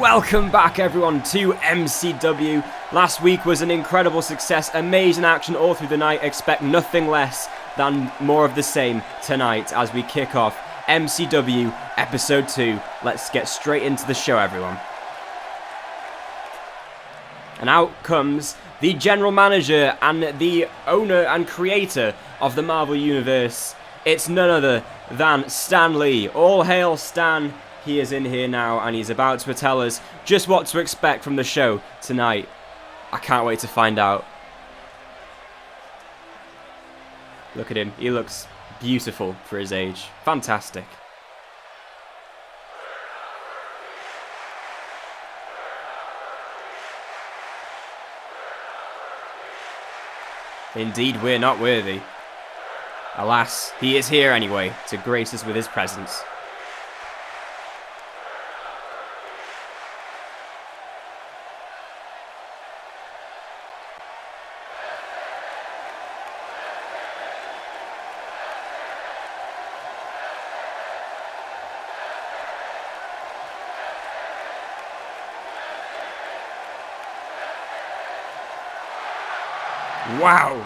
Welcome back everyone to MCW. Last week was an incredible success, amazing action all through the night. Expect nothing less than more of the same tonight as we kick off MCW Episode 2. Let's get straight into the show, everyone. And out comes the general manager and the owner and creator of the Marvel Universe. It's none other than Stan Lee. All hail Stan. He is in here now and he's about to tell us just what to expect from the show tonight. I can't wait to find out. Look at him. He looks beautiful for his age. Fantastic. Indeed, we're not worthy. Alas, he is here anyway to grace us with his presence. Wow,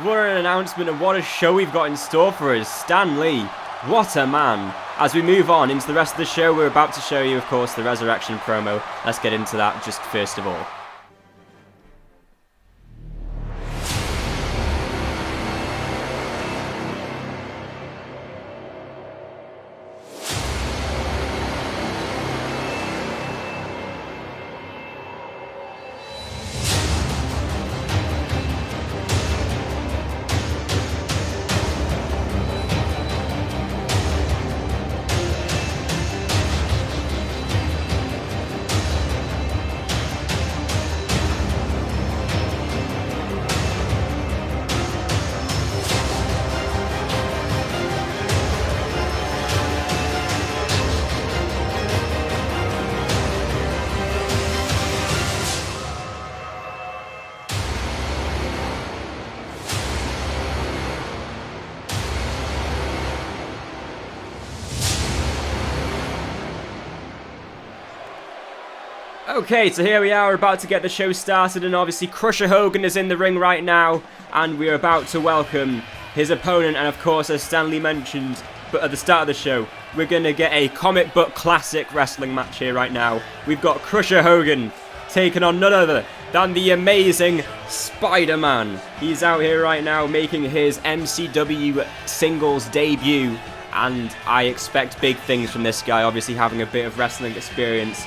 what an announcement and what a show we've got in store for us. Stan Lee, what a man. As we move on into the rest of the show, we're about to show you, of course, the Resurrection promo. Let's get into that just first of all. Okay, so here we are about to get the show started, and obviously Crusher Hogan is in the ring right now, and we're about to welcome his opponent. And of course, as Stan Lee mentioned at the start of the show, we're going to get a comic book classic wrestling match here right now. We've got Crusher Hogan taking on none other than the amazing Spider-Man. He's out here right now making his MCW singles debut, and I expect big things from this guy, obviously having a bit of wrestling experience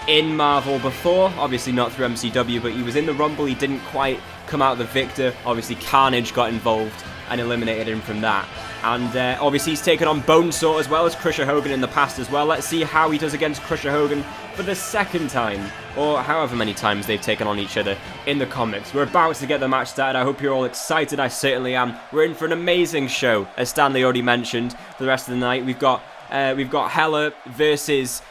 in Marvel before, obviously not through MCW, but he was in the Rumble. He didn't quite come out the victor. Obviously Carnage got involved and eliminated him from that. And obviously he's taken on Bonesaw as well as Crusher Hogan in the past as well. Let's see how he does against Crusher Hogan for the second time, or however many times they've taken on each other in the comics. We're about to get the match started. I hope you're all excited. I certainly am. We're in for an amazing show, as Stan Lee already mentioned. For the rest of the night, we've got Hella versus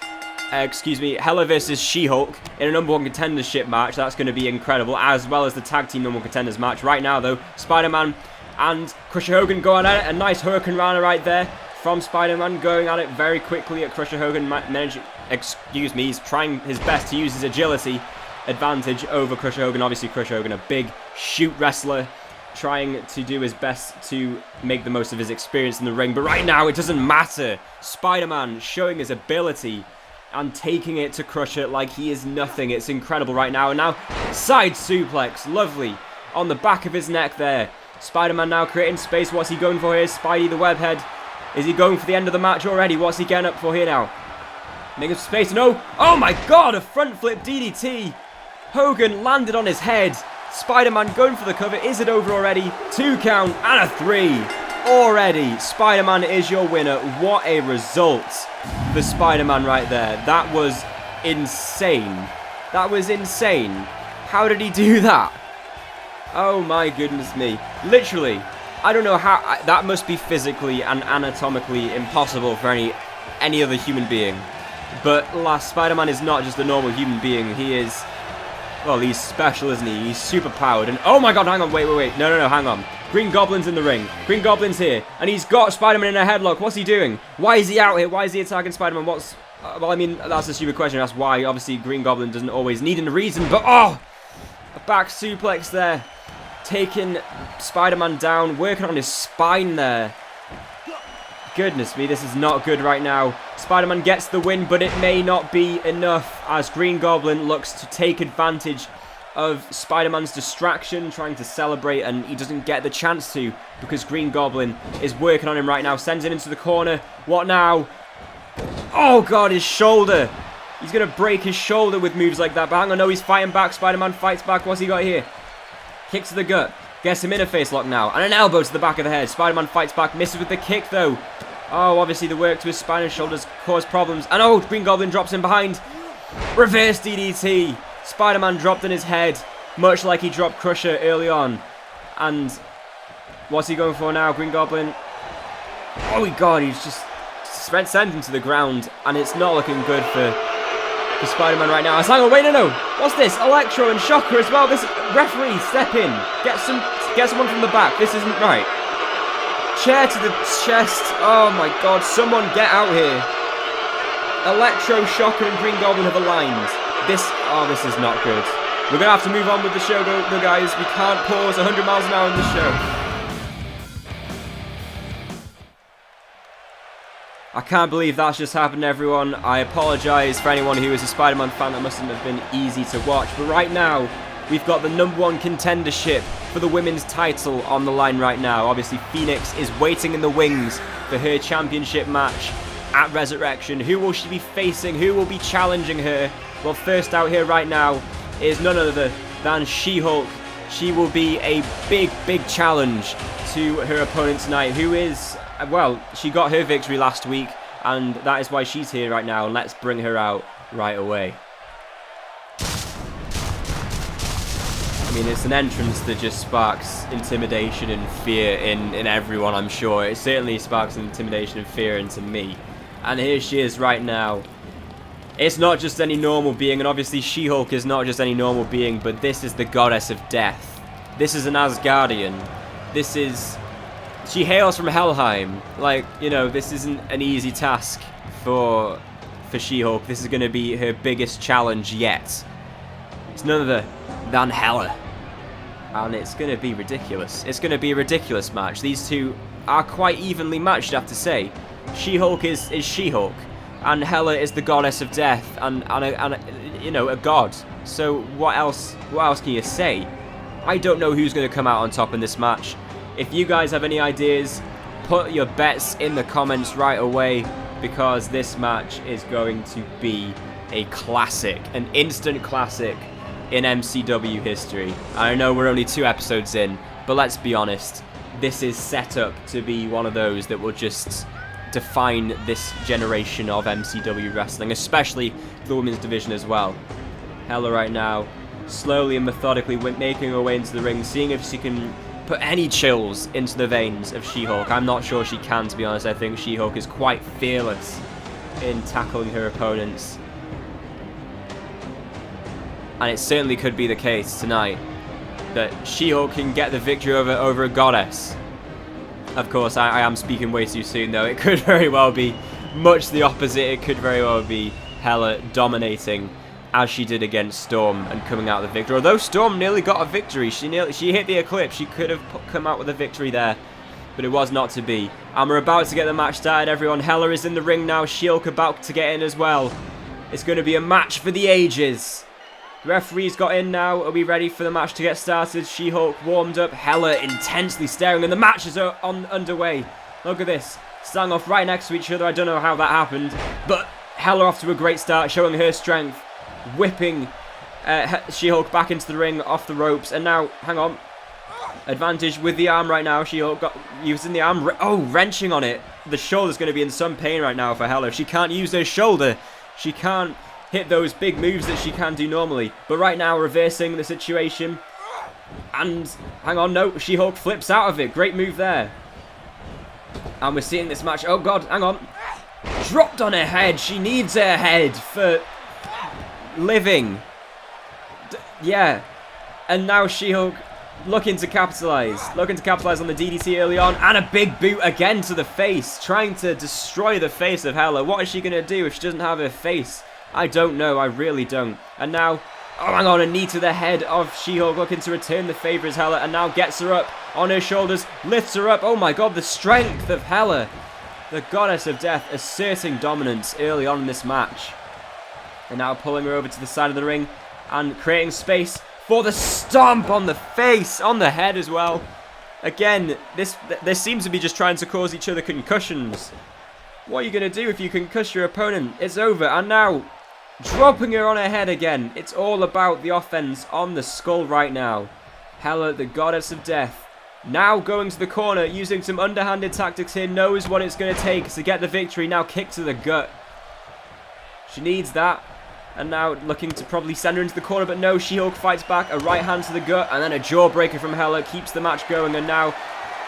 She-Hulk in a number one contendership match. That's going to be incredible, as well as the tag team number one contenders match. Right now, though, Spider-Man and Crusher Hogan going at it. A nice Hurricane Rana right there from Spider-Man, going at it very quickly at Crusher Hogan. He's trying his best to use his agility advantage over Crusher Hogan. Obviously, Crusher Hogan, a big shoot wrestler, trying to do his best to make the most of his experience in the ring. But right now, it doesn't matter. Spider-Man showing his ability and taking it to Crusher like he is nothing. It's incredible right now. And now, side suplex. Lovely. On the back of his neck there. Spider-Man now creating space. What's he going for here? Spidey the webhead. Is he going for the end of the match already? What's he getting up for here now? Making space. No. Oh my god, a front flip DDT. Hogan landed on his head. Spider-Man going for the cover. Is it over already? 2 count and a 3. Already, Spider-Man is your winner. What a result for Spider-Man right there. That was insane. That was insane. How did he do that? Oh my goodness me. Literally, I don't know how. That must be physically and anatomically impossible for any other human being. But Spider-Man is not just a normal human being. He is, well, he's special, isn't he? He's super powered. And oh my god, hang on, wait. No, hang on. Green Goblin's in the ring. Green Goblin's here. And he's got Spider-Man in a headlock. What's he doing? Why is he out here? Why is he attacking Spider-Man? Well, I mean, that's a stupid question. That's why, obviously, Green Goblin doesn't always need a reason. But, oh! A back suplex there. Taking Spider-Man down. Working on his spine there. Goodness me, this is not good right now. Spider-Man gets the win, but it may not be enough as Green Goblin looks to take advantage of Spider-Man's distraction, trying to celebrate, and he doesn't get the chance to because Green Goblin is working on him right now. Sends it into the corner. What now? Oh, God, his shoulder. He's going to break his shoulder with moves like that. But hang on, no, he's fighting back. Spider-Man fights back. What's he got here? Kick to the gut. Gets him in a face lock now. And an elbow to the back of the head. Spider-Man fights back. Misses with the kick, though. Oh, obviously the work to his spine and shoulders caused problems. And oh, Green Goblin drops him behind. Reverse DDT. Spider-Man dropped on his head. Much like he dropped Crusher early on. And what's he going for now, Green Goblin? Oh, my God, he's just sent him to the ground. And it's not looking good for Spider-Man right now. Hang on, wait, no. What's this? Electro and Shocker as well. This referee, step in. Get someone from the back. This isn't right. Chair to the chest. Oh my God, someone get out here. Electro, Shocker and Green Goblin have aligned. This is not good. We're going to have to move on with the show, though, guys. We can't pause 100 miles an hour in this show. I can't believe that's just happened, everyone. I apologise for anyone who is a Spider-Man fan. That mustn't have been easy to watch. But right now, we've got the #1 contendership for the women's title on the line right now. Obviously, Phoenix is waiting in the wings for her championship match at Resurrection. Who will she be facing? Who will be challenging her? Well, first out here right now is none other than She-Hulk. She will be a big challenge to her opponent tonight, who is, well, she got her victory last week, and that is why she's here right now. And let's bring her out right away. I mean, it's an entrance that just sparks intimidation and fear in everyone, I'm sure. It certainly sparks intimidation and fear into me. And here she is right now. It's not just any normal being, and obviously She-Hulk is not just any normal being, but this is the goddess of death. This is an Asgardian. She hails from Helheim. Like, you know, this isn't an easy task for She-Hulk. This is going to be her biggest challenge yet. It's none other than Hela. And it's going to be ridiculous. It's going to be a ridiculous match. These two are quite evenly matched, I have to say. She-Hulk is She-Hulk. And Hela is the goddess of death and you know, a god. So what else can you say? I don't know who's going to come out on top in this match. If you guys have any ideas, put your bets in the comments right away, because this match is going to be a classic, an instant classic in MCW history. I know we're only 2 episodes in, but let's be honest, this is set up to be one of those that will just define this generation of MCW wrestling, especially the women's division as well. Hela right now, slowly and methodically making her way into the ring, seeing if she can put any chills into the veins of She-Hulk. I'm not sure she can, to be honest. I think She-Hulk is quite fearless in tackling her opponents. And it certainly could be the case tonight that She-Hulk can get the victory over a goddess. Of course, I am speaking way too soon, though. It could very well be much the opposite. It could very well be Hela dominating, as she did against Storm, and coming out with a victory. Although Storm nearly got a victory. She hit the Eclipse. She could have come out with a victory there, but it was not to be. And we're about to get the match started, everyone. Hela is in the ring now. She-Hulk about to get in as well. It's going to be a match for the ages. The referee's got in now. Are we ready for the match to get started? She-Hulk warmed up. Hela intensely staring, and the match is underway. Look at this. Standing off right next to each other. I don't know how that happened, but Hela off to a great start, showing her strength. Whipping She-Hulk back into the ring, off the ropes, and now, hang on, advantage with the arm right now. She-Hulk got using the arm, wrenching on it. The shoulder's going to be in some pain right now for Hela. She can't use her shoulder. She can't hit those big moves that she can do normally. But right now, reversing the situation, and hang on, no, She-Hulk flips out of it. Great move there. And we're seeing this match. Oh God, hang on, dropped on her head. She needs her head for living. Yeah. And now She-Hulk looking to capitalize. Looking to capitalize on the DDT early on. And a big boot again to the face. Trying to destroy the face of Hella. What is she going to do if she doesn't have her face? I don't know. I really don't. And now, oh hang on, a knee to the head of She-Hulk. Looking to return the favor as Hella. And now gets her up on her shoulders. Lifts her up. Oh my god, the strength of Hella. The goddess of death asserting dominance early on in this match. And now pulling her over to the side of the ring. And creating space for the stomp on the face, on the head as well. Again, they seem to be just trying to cause each other concussions. What are you going to do if you concuss your opponent? It's over. And now, dropping her on her head again. It's all about the offense on the skull right now. Hella, the goddess of death. Now going to the corner, using some underhanded tactics here. Knows what it's going to take to get the victory. Now kick to the gut. She needs that. And now looking to probably send her into the corner, but no, She-Hulk fights back. A right hand to the gut, and then a jawbreaker from Hella keeps the match going. And now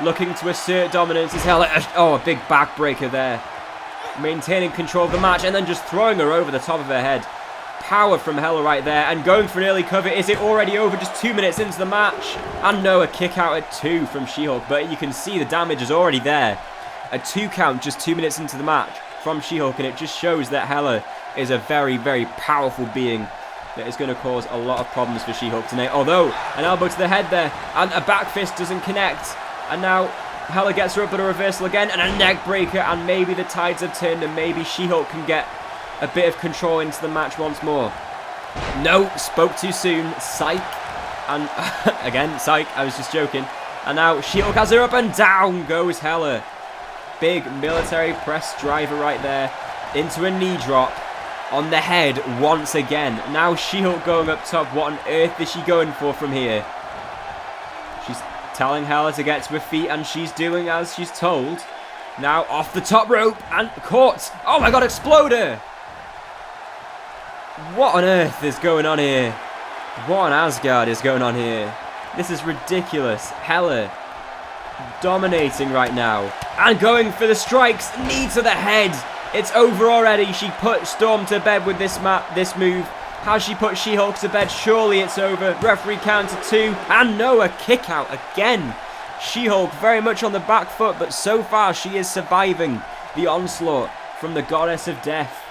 looking to assert dominance is Hella. Oh, a big backbreaker there. Maintaining control of the match, and then just throwing her over the top of her head. Power from Hella right there, and going for an early cover. Is it already over just 2 minutes into the match? And no, a kick out at 2 from She-Hulk, but you can see the damage is already there. A 2 count just 2 minutes into the match from She-Hulk, and it just shows that Hella is a very, very powerful being that is going to cause a lot of problems for She-Hulk tonight. Although, an elbow to the head there, and a back fist doesn't connect. And now, Hella gets her up at a reversal again, and a neck breaker, and maybe the tides have turned, and maybe She-Hulk can get a bit of control into the match once more. No, spoke too soon. Psych. And, again, psych, I was just joking. And now, She-Hulk has her up, and down goes Hella. Big military press driver right there, into a knee drop. On the head once again. Now She-Hulk going up top. What on earth is she going for from here? She's telling Hella to get to her feet, and she's doing as she's told. Now off the top rope and caught. Oh my god, exploder! What on earth is going on here? What on Asgard is going on here? This is ridiculous. Hella dominating right now. And going for the strikes. Knee to the head. It's over already. She put Storm to bed with this move. Has she put She-Hulk to bed? Surely it's over. Referee count to 2. And no, a kick out again. She-Hulk very much on the back foot, but so far she is surviving the onslaught from the goddess of death.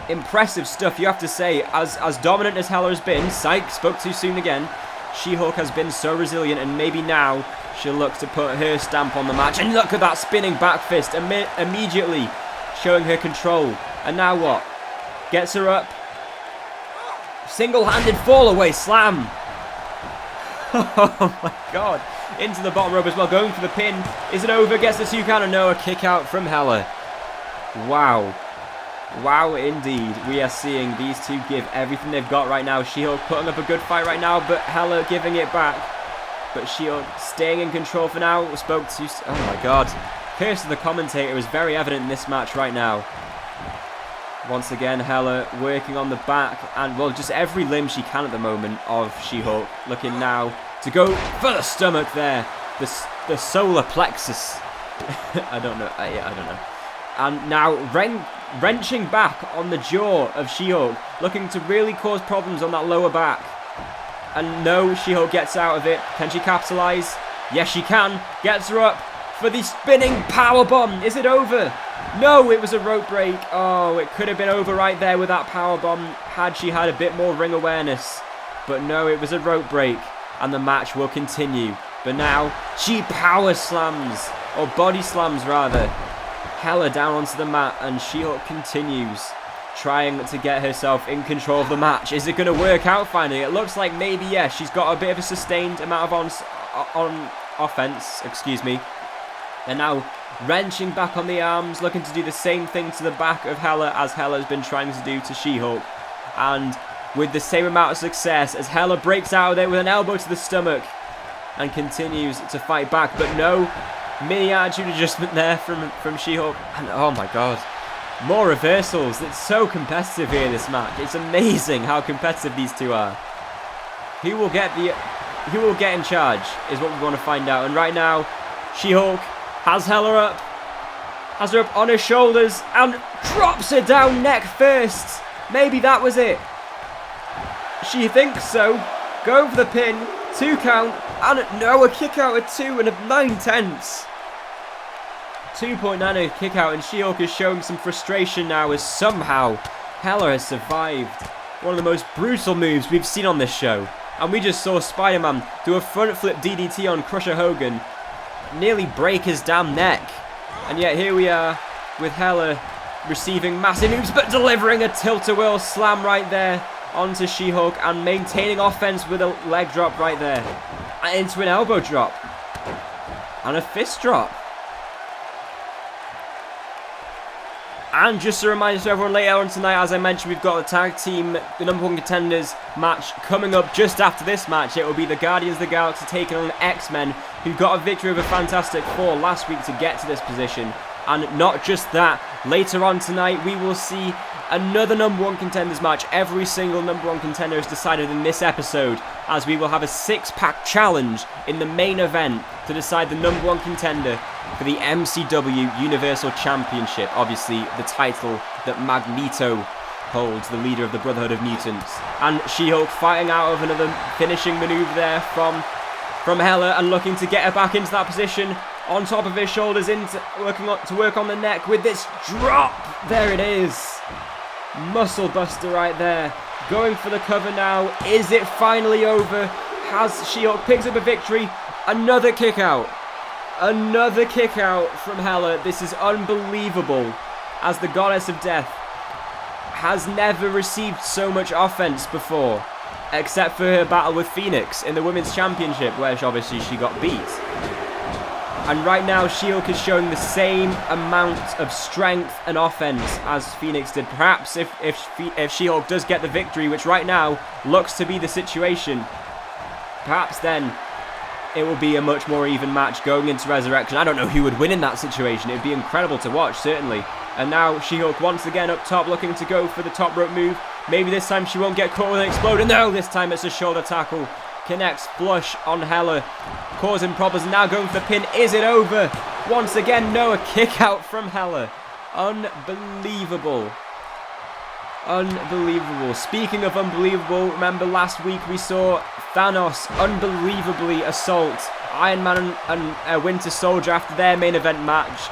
Impressive stuff, you have to say. As dominant as Hella has been, psych, spoke too soon again. She-Hulk has been so resilient, and maybe now she'll look to put her stamp on the match. And look at that spinning back fist immediately. Showing her control. And now what? Gets her up. Single-handed fall away slam. Oh my god. Into the bottom rope as well. Going for the pin. Is it over? Gets the 2 count. And no, a kick out from Hella. Wow. Wow indeed. We are seeing these two give everything they've got right now. She-Hulk putting up a good fight right now, but Hella giving it back. But She-Hulk staying in control for now. Spoke to... Oh my god. Curse of the commentator is very evident in this match right now. Once again, Hella working on the back and, well, just every limb she can at the moment of She-Hulk. Looking now to go for the stomach there. The solar plexus. I don't know. Yeah, I don't know. And now wrenching back on the jaw of She-Hulk. Looking to really cause problems on that lower back. And no, She-Hulk gets out of it. Can she capitalize? Yes, she can. Gets her up. For the spinning powerbomb. Is it over? No, it was a rope break. Oh, it could have been over right there with that powerbomb had she had a bit more ring awareness. But no, it was a rope break. And the match will continue. But now, she power slams. Or body slams, rather. Hella down onto the mat. And She-Hulk continues. Trying to get herself in control of the match. Is it going to work out finally? It looks like maybe, yes. She's got a bit of a sustained amount of on offense. Excuse me. And now wrenching back on the arms, looking to do the same thing to the back of Hella as Hella has been trying to do to She-Hulk. And with the same amount of success as Hella breaks out of there with an elbow to the stomach and continues to fight back. But no, mini attitude adjustment there from She-Hulk. And oh my god, more reversals. It's so competitive here, this match. It's amazing how competitive these two are. Who will get in charge is what we want to find out. And right now, She-Hulk has Hella up, has her up on her shoulders, and drops her down neck first. Maybe that was it. She thinks so. Going for the pin, 2 count, and no, a kick out at 2 and a 9/10. 2.9 kick out, and She-Hulk is showing some frustration now as somehow Hella has survived. One of the most brutal moves we've seen on this show. And we just saw Spider-Man do a front flip DDT on Crusher Hogan, nearly break his damn neck. And yet here we are with Hella receiving massive moves, but delivering a tilt-a-whirl slam right there onto She-Hulk and maintaining offense with a leg drop right there. And into an elbow drop. And a fist drop. And just a reminder to everyone, later on tonight, as I mentioned, we've got the tag team, the #1 contenders match coming up just after this match. It will be the Guardians of the Galaxy taking on the X-Men, who got a victory over Fantastic Four last week to get to this position. And not just that, later on tonight, we will see another #1 contenders match. Every single #1 contender is decided in this episode, as we will have a 6-pack challenge in the main event to decide the #1 contender for the MCW Universal Championship. Obviously, the title that Magneto holds, the leader of the Brotherhood of Mutants. And She-Hulk fighting out of another finishing maneuver there from Hella, and looking to get her back into that position. On top of his shoulders, to work on the neck with this drop. There it is. Muscle buster right there. Going for the cover now. Is it finally over? Has She-Hulk picks up a victory? Another kick out. Another kick out from Hella. This is unbelievable, as the Goddess of Death has never received so much offense before, except for her battle with Phoenix in the Women's Championship, where obviously she got beat. And right now, She-Hulk is showing the same amount of strength and offense as Phoenix did. Perhaps if She-Hulk does get the victory, which right now looks to be the situation, perhaps then it will be a much more even match going into Resurrection. I don't know who would win in that situation. It would be incredible to watch, certainly. And now She-Hulk once again up top, looking to go for the top rope move. Maybe this time she won't get caught with an exploder. No, this time it's a shoulder tackle. Connects flush on Hella, causing problems. Now going for the pin. Is it over? Once again, no, a kick out from Hella. Unbelievable. Unbelievable. Speaking of unbelievable, remember last week we saw Thanos unbelievably assault Iron Man and Winter Soldier after their main event match.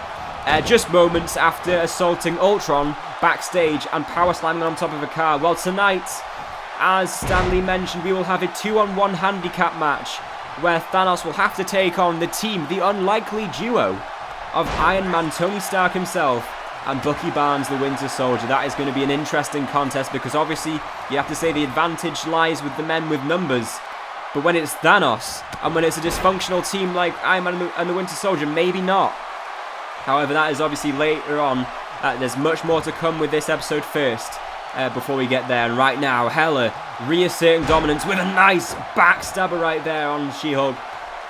Just moments after assaulting Ultron backstage and power slamming on top of a car. Well, tonight, as Stanley mentioned, we will have a 2-on-1 handicap match where Thanos will have to take on the team, the unlikely duo of Iron Man Tony Stark himself and Bucky Barnes, the Winter Soldier. That is going to be an interesting contest, because obviously you have to say the advantage lies with the men with numbers. But when it's Thanos, and when it's a dysfunctional team like Iron Man and the Winter Soldier, maybe not. However, that is obviously later on. There's much more to come with this episode first, before we get there. And right now, Hella reasserting dominance with a nice backstabber right there on She-Hulk.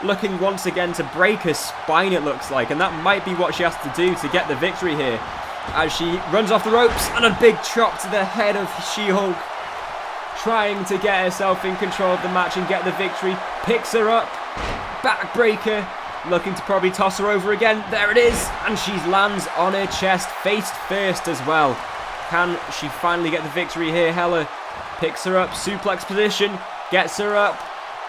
Looking once again to break her spine, it looks like. And that might be what she has to do to get the victory here, as she runs off the ropes, and a big chop to the head of She-Hulk, trying to get herself in control of the match and get the victory. Picks her up, backbreaker, looking to probably toss her over again. There it is, and she lands on her chest, face first as well. Can she finally get the victory here? Hella picks her up, suplex position, gets her up,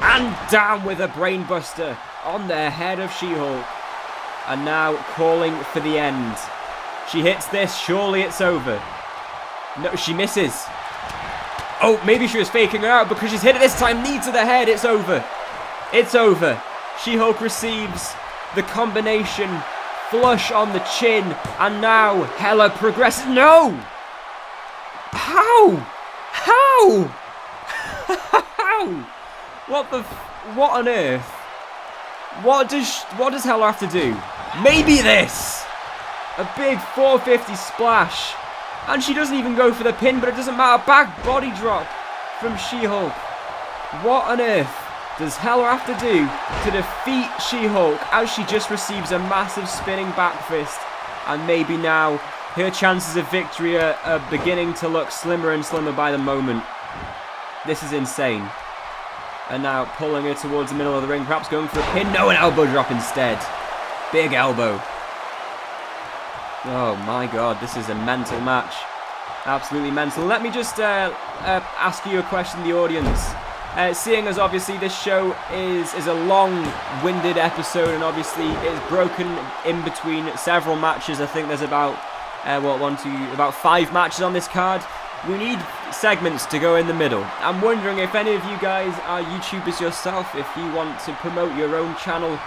and down with a brainbuster on the head of She-Hulk. And now calling for the end. She hits this, surely it's over. No, she misses. Oh, maybe she was faking her out, because she's hit it this time. Knee to the head, it's over. It's over. She-Hulk receives the combination flush on the chin, and now Hella progresses. No! How? How? How? What on earth? What does Hella have to do? Maybe this! A big 450 splash. And she doesn't even go for the pin, but it doesn't matter. Back body drop from She-Hulk. What on earth does Hella have to do to defeat She-Hulk, as she just receives a massive spinning back fist? And maybe now her chances of victory are beginning to look slimmer and slimmer by the moment. This is insane. And now pulling her towards the middle of the ring, perhaps going for a pin. No, an elbow drop instead. Big elbow. Oh my god, this is a mental match. Absolutely mental. Let me just ask you a question, the audience. Seeing as obviously this show is a long-winded episode, and obviously it's broken in between several matches. I think there's about about 5 matches on this card. We need segments to go in the middle. I'm wondering if any of you guys are YouTubers yourself. If you want to promote your own channel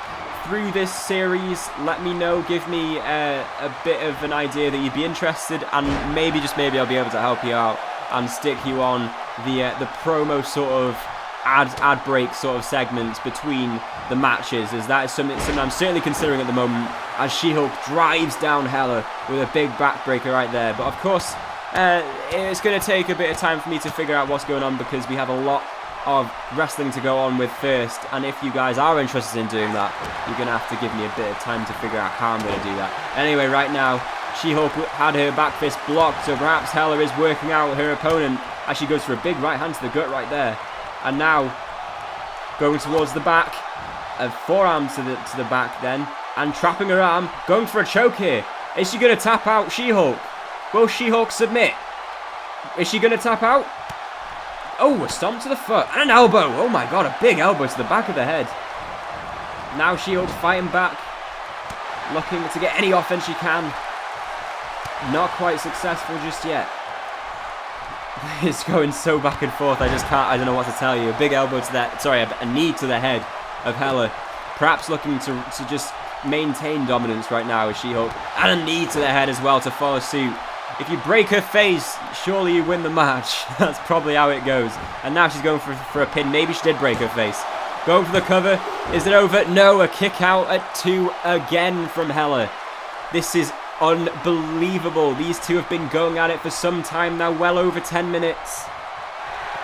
through this series, let me know. Give me a bit of an idea that you'd be interested, and maybe, just maybe, I'll be able to help you out and stick you on the promo sort of ad break sort of segments between the matches, as that is something I'm certainly considering at the moment, as She-Hulk drives down Hella with a big backbreaker right there. But of course, it's going to take a bit of time for me to figure out what's going on, because we have a lot of wrestling to go on with first, and if you guys are interested in doing that, you're going to have to give me a bit of time to figure out how I'm going to do that. Anyway, right now, She-Hulk had her back fist blocked, so perhaps Hella is working out her opponent as she goes for a big right hand to the gut right there. And now, going towards the back, a forearm to the back then, and trapping her arm, going for a choke here. Is she going to tap out She-Hulk? Will She-Hulk submit? Is she going to tap out? Oh, a stomp to the foot, and an elbow. Oh my god, a big elbow to the back of the head. Now She-Hulk fighting back, looking to get any offense she can. Not quite successful just yet. It's going so back and forth, I don't know what to tell you. A big elbow to that, sorry, a knee to the head of Hella. Perhaps looking to just maintain dominance right now with She-Hulk. And a knee to the head as well to follow suit. If you break her face, surely you win the match. That's probably how it goes. And now she's going for a pin. Maybe she did break her face. Going for the cover. Is it over? No, a kick out at 2 again from Hella. This is unbelievable. These two have been going at it for some time now, well over 10 minutes.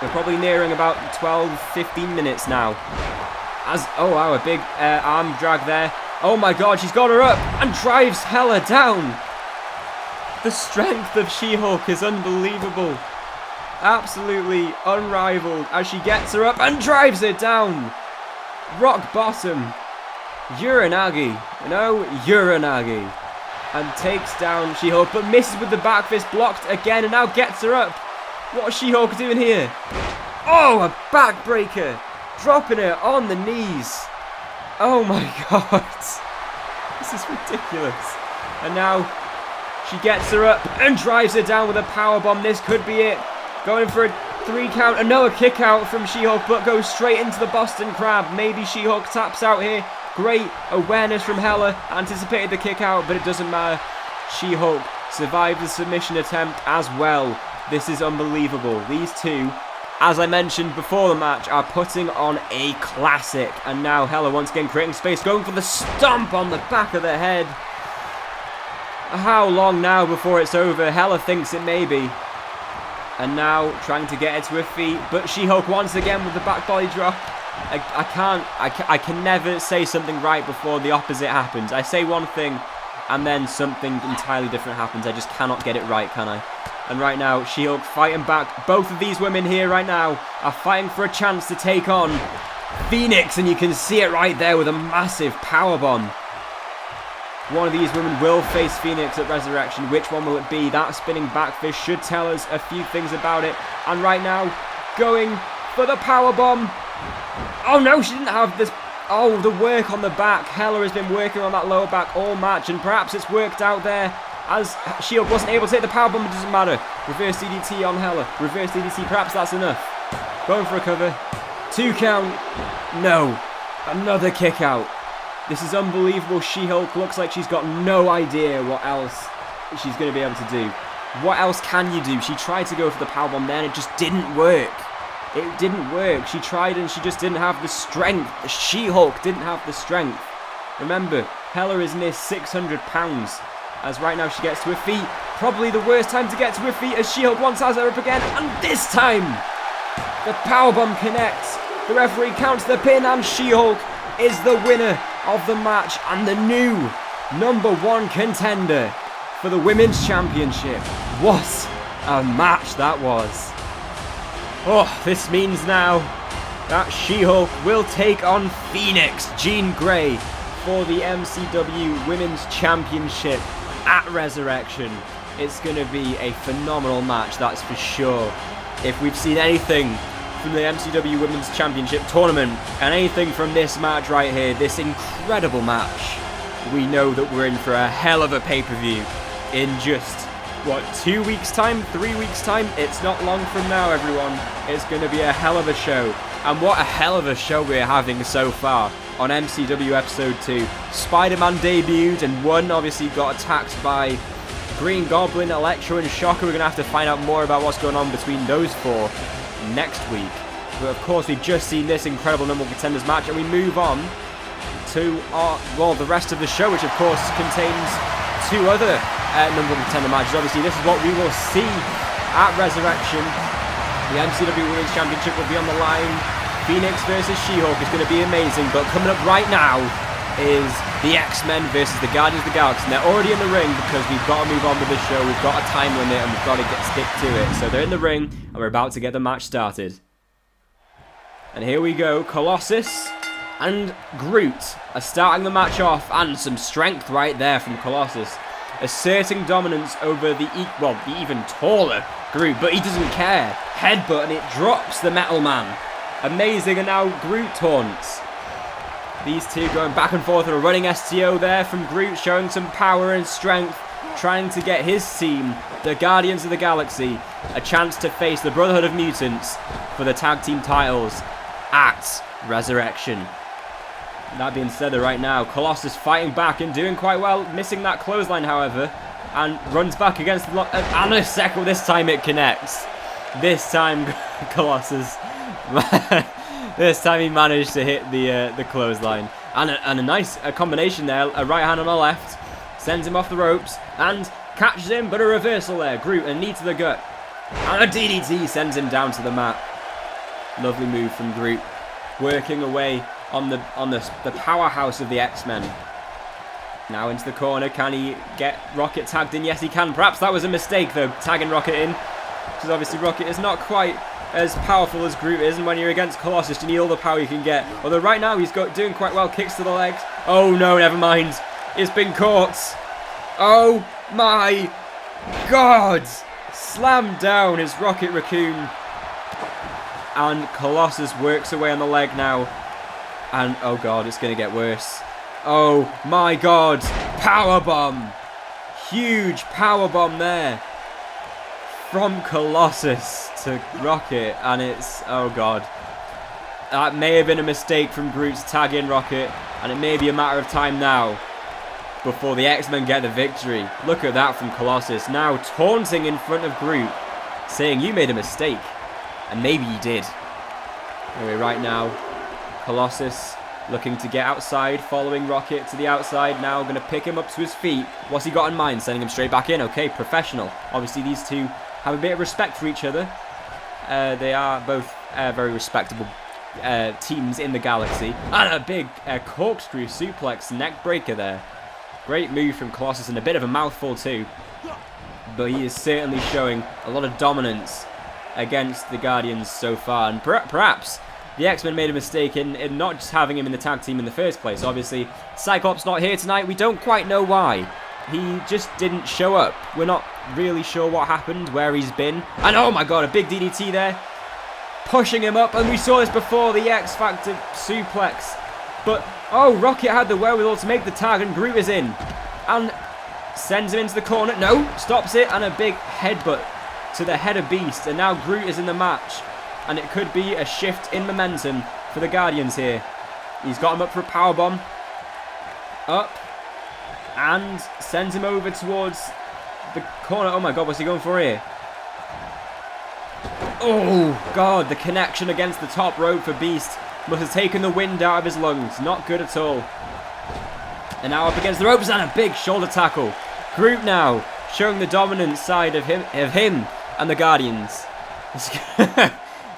We're probably nearing about 12, 15 minutes now. Oh wow, a big arm drag there. Oh my god, she's got her up and drives Hella down. The strength of She-Hulk is unbelievable. Absolutely unrivaled as she gets her up and drives her down. Rock bottom. Uranagi. No, Uranagi. And takes down She-Hulk, but misses with the back fist, blocked again, and now gets her up. What's She-Hulk doing here? Oh, a backbreaker. Dropping her on the knees. Oh my god. This is ridiculous. And now she gets her up and drives her down with a powerbomb. This could be it. Going for a 3 count. Another kick out from She-Hulk, but goes straight into the Boston Crab. Maybe She-Hulk taps out here. Great awareness from Hella. Anticipated the kick out, but it doesn't matter. She-Hulk survived the submission attempt as well. This is unbelievable. These two, as I mentioned before the match, are putting on a classic. And now Hella once again creating space, going for the stomp on the back of the head. How long now before it's over? Hella thinks it may be. And now trying to get her to her feet, but She-Hulk once again with the back body drop. I can never say something right before the opposite happens. I say one thing and then something entirely different happens. I just cannot get it right, can I? And right now, She-Hulk fighting back. Both of these women here right now are fighting for a chance to take on Phoenix, and you can see it right there with a massive powerbomb. One of these women will face Phoenix at Resurrection. Which one will it be? That spinning back fist should tell us a few things about it. And right now, going for the powerbomb. Oh no, she didn't have this. Oh, the work on the back. Hella has been working on that lower back all match, and perhaps it's worked out there, as She-Hulk wasn't able to hit the powerbomb. It doesn't matter. Reverse DDT on Hella. Reverse DDT, perhaps that's enough. Going for a cover. 2 count. No. Another kick out. This is unbelievable. She-Hulk looks like she's got no idea what else she's going to be able to do. What else can you do? She tried to go for the powerbomb then, it just didn't work. It didn't work. She tried and she just didn't have the strength. She-Hulk didn't have the strength. Remember, Hella is near 600 pounds. As right now she gets to her feet. Probably the worst time to get to her feet, as She-Hulk once has her up again. And this time, the powerbomb connects. The referee counts the pin, and She-Hulk is the winner of the match and the new #1 contender for the Women's Championship. What a match that was. Oh, this means now that She-Hulk will take on Phoenix, Jean Grey, for the MCW Women's Championship at Resurrection. It's going to be a phenomenal match, that's for sure. If we've seen anything from the MCW Women's Championship tournament. And anything from this match right here, this incredible match, we know that we're in for a hell of a pay-per-view in just, what, 2 weeks' time? 3 weeks' time? It's not long from now, everyone. It's going to be a hell of a show. And what a hell of a show we're having so far on MCW Episode 2. Spider-Man debuted and won, obviously got attacked by Green Goblin, Electro and Shocker. We're going to have to find out more about what's going on between those four next week. But of course, we've just seen this incredible number one contenders match, and we move on to the rest of the show, which of course contains two other number one contender matches. Obviously, this is what we will see at Resurrection. The MCW Women's Championship will be on the line. Phoenix versus She-Hulk is going to be amazing, but coming up right now is the X-Men versus the Guardians of the Galaxy. And they're already in the ring because we've got to move on with the show. We've got a time limit and we've got to stick to it. So they're in the ring and we're about to get the match started. And here we go. Colossus and Groot are starting the match off, and some strength right there from Colossus, asserting dominance over the even taller Groot, but he doesn't care. Headbutt and it drops the Metal Man. Amazing, and now Groot taunts. These two going back and forth and a running STO there from Groot, showing some power and strength, trying to get his team, the Guardians of the Galaxy, a chance to face the Brotherhood of Mutants for the tag team titles at Resurrection. That being said, right now, Colossus fighting back and doing quite well, missing that clothesline, however, and runs back against the and a second. This time it connects. This time, Colossus. This time he managed to hit the clothesline, and a nice combination there. A right hand on the left sends him off the ropes and catches him, but a reversal there. Groot, a knee to the gut, and a DDT sends him down to the mat. Lovely move from Groot, working away on the powerhouse of the X-Men. Now into the corner. Can he get Rocket tagged in? Yes, he can. Perhaps that was a mistake, though, tagging Rocket in, because obviously Rocket is not quite as powerful as Groot is, and when you're against Colossus, you need all the power you can get. Although right now he's doing quite well. Kicks to the legs. Oh no, never mind. It's been caught. Oh my God! Slammed down his Rocket Raccoon. And Colossus works away on the leg now. And oh God, it's going to get worse. Oh my God! Powerbomb! Huge powerbomb there from Colossus to Rocket, and it's, oh God. That may have been a mistake from Groot's tag in Rocket, and it may be a matter of time now before the X-Men get the victory. Look at that from Colossus, now taunting in front of Groot, saying you made a mistake, and maybe you did. Anyway, right now, Colossus looking to get outside, following Rocket to the outside, now going to pick him up to his feet. What's he got in mind? Sending him straight back in. Okay, professional. Obviously, these two have a bit of respect for each other. They are both very respectable teams in the galaxy. And a big corkscrew suplex neck breaker there. Great move from Colossus, and a bit of a mouthful too. But he is certainly showing a lot of dominance against the Guardians so far. And perhaps the X-Men made a mistake in not just having him in the tag team in the first place. Obviously, Cyclops not here tonight. We don't quite know why. He just didn't show up. We're not really sure what happened, where he's been. And oh my God, a big DDT there. Pushing him up, and we saw this before, the X-Factor suplex. But, oh, Rocket had the wherewithal to make the tag, and Groot is in. And sends him into the corner. No, stops it, and a big headbutt to the head of Beast. And now Groot is in the match. And it could be a shift in momentum for the Guardians here. He's got him up for a powerbomb. Up. And sends him over towards the corner. Oh my God, what's he going for here? Oh God, the connection against the top rope for Beast must have taken the wind out of his lungs. Not good at all. And now up against the ropes, and a big shoulder tackle. Groot now showing the dominant side of him and the Guardians.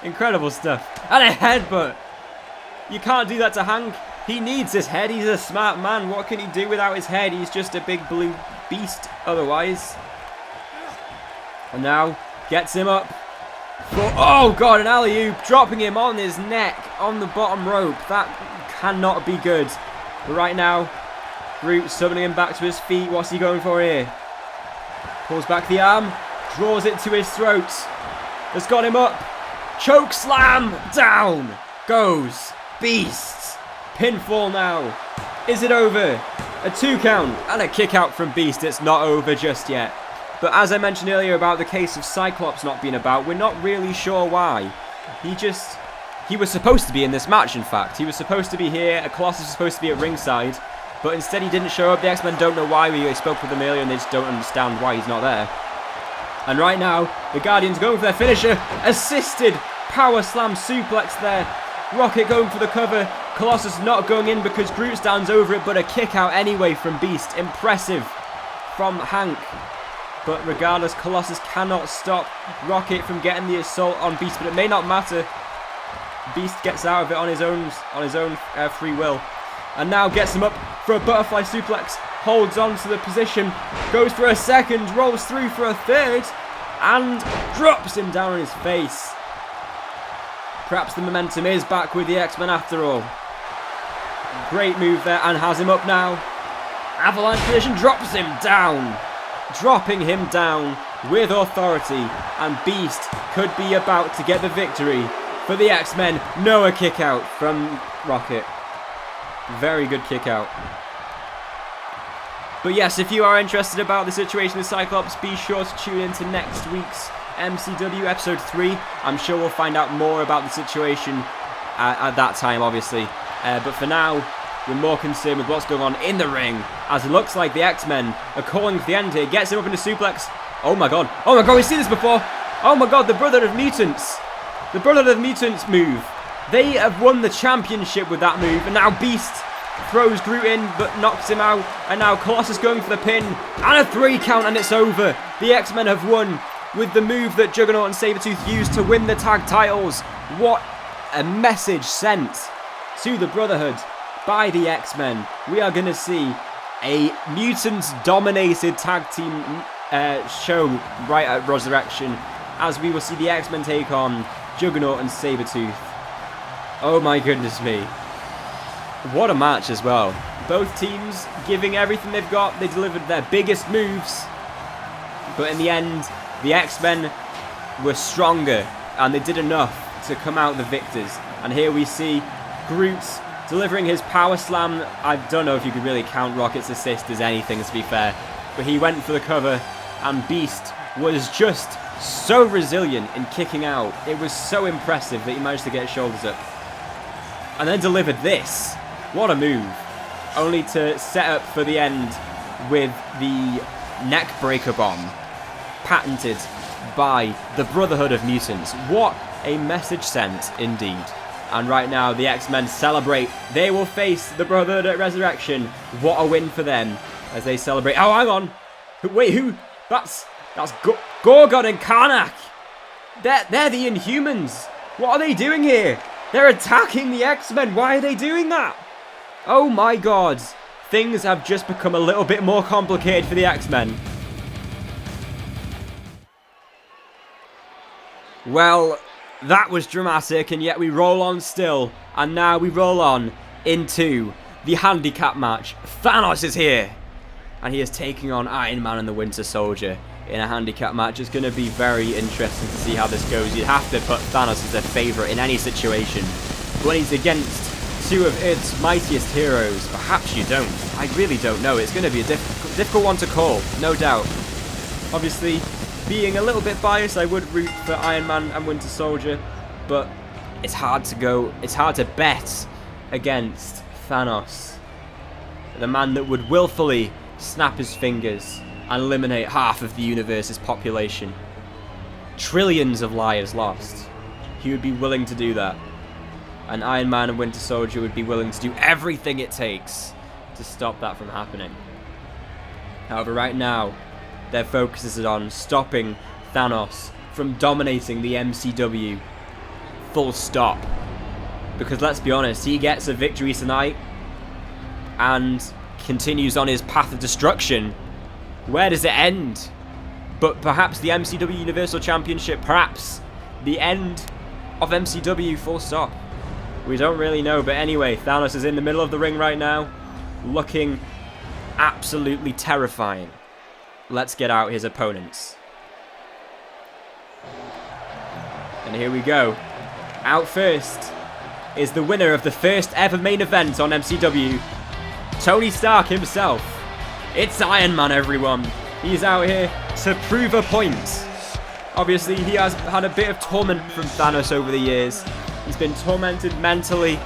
Incredible stuff. And a headbutt. You can't do that to Hank. He needs his head. He's a smart man. What can he do without his head? He's just a big blue beast otherwise. And now gets him up. Oh God, an alley-oop. Dropping him on his neck on the bottom rope. That cannot be good. But right now, Groot summoning him back to his feet. What's he going for here? Pulls back the arm. Draws it to his throat. Has got him up. Choke slam. Down goes Beast. Pinfall now. Is it over? A 2 count and a kick out from Beast. It's not over just yet. But as I mentioned earlier about the case of Cyclops not being about, we're not really sure why. He was supposed to be in this match, in fact. He was supposed to be here. Colossus was supposed to be at ringside. But instead he didn't show up. The X-Men don't know why. We spoke with them earlier and they just don't understand why he's not there. And right now, the Guardians going for their finisher. Assisted power slam suplex there. Rocket going for the cover. Colossus not going in because Groot stands over it. But a kick out anyway from Beast. Impressive from Hank. But regardless, Colossus cannot stop Rocket from getting the assault on Beast. But it may not matter. Beast gets out of it on his own free will. And now gets him up for a butterfly suplex. Holds on to the position. Goes for a second. Rolls through for a third. And drops him down on his face. Perhaps the momentum is back with the X-Men after all. Great move there. And has him up now. Avalanche position. Drops him down. Dropping him down with authority. And Beast could be about to get the victory for the X-Men. No, a kick out from Rocket. Very good kick out. But yes, if you are interested about the situation with Cyclops, be sure to tune in to next week's MCW episode 3. I'm sure we'll find out more about the situation at that time, obviously. But for now, we're more concerned with what's going on in the ring, as it looks like the X-Men are calling for the end here. Gets him up into suplex. Oh my god. Oh my god, we've seen this before. Oh my god, the Brotherhood of Mutants. The Brotherhood of Mutants move. They have won the championship with that move. And now Beast throws Groot in, but knocks him out. And now Colossus going for the pin. And a 3 count, and it's over. The X-Men have won with the move that Juggernaut and Sabretooth used to win the tag titles. What a message sent to the Brotherhood by the X-Men. We are going to see a Mutants-dominated tag team show right at Resurrection, as we will see the X-Men take on Juggernaut and Sabretooth. Oh my goodness me. What a match as well. Both teams giving everything they've got. They delivered their biggest moves. But in the end, the X-Men were stronger and they did enough to come out the victors. And here we see Groot delivering his power slam. I don't know if you could really count Rocket's assist as anything, to be fair. But he went for the cover, and Beast was just so resilient in kicking out. It was so impressive that he managed to get his shoulders up. And then delivered this. What a move. Only to set up for the end with the neck breaker bomb. Patented by the Brotherhood of Mutants. What a message sent indeed. And right now the X-Men celebrate. They will face the Brotherhood at Resurrection. What a win for them as they celebrate. Oh, hang on. Wait, who? That's Gorgon and Karnak. They're the Inhumans. What are they doing here? They're attacking the X-Men. Why are they doing that? Oh my god. Things have just become a little bit more complicated for the X-Men. Well, that was dramatic, and yet we roll on still. And now we roll on into the handicap match. Thanos is here. And he is taking on Iron Man and the Winter Soldier in a handicap match. It's going to be very interesting to see how this goes. You'd have to put Thanos as a favourite in any situation. When he's against two of Earth's mightiest heroes, perhaps you don't. I really don't know. It's going to be a difficult one to call, no doubt. Obviously, being a little bit biased, I would root for Iron Man and Winter Soldier, but it's hard to bet against Thanos. The man that would willfully snap his fingers and eliminate half of the universe's population. Trillions of lives lost. He would be willing to do that. And Iron Man and Winter Soldier would be willing to do everything it takes to stop that from happening. However, right now, their focus is on stopping Thanos from dominating the MCW. Full stop. Because let's be honest, he gets a victory tonight and continues on his path of destruction. Where does it end? But perhaps the MCW Universal Championship, perhaps the end of MCW, full stop. We don't really know, but anyway, Thanos is in the middle of the ring right now, looking absolutely terrifying. Let's get out his opponents. And here we go. Out first is the winner of the first ever main event on MCW, Tony Stark himself. It's Iron Man, everyone. He's out here to prove a point. Obviously, he has had a bit of torment from Thanos over the years. He's been tormented mentally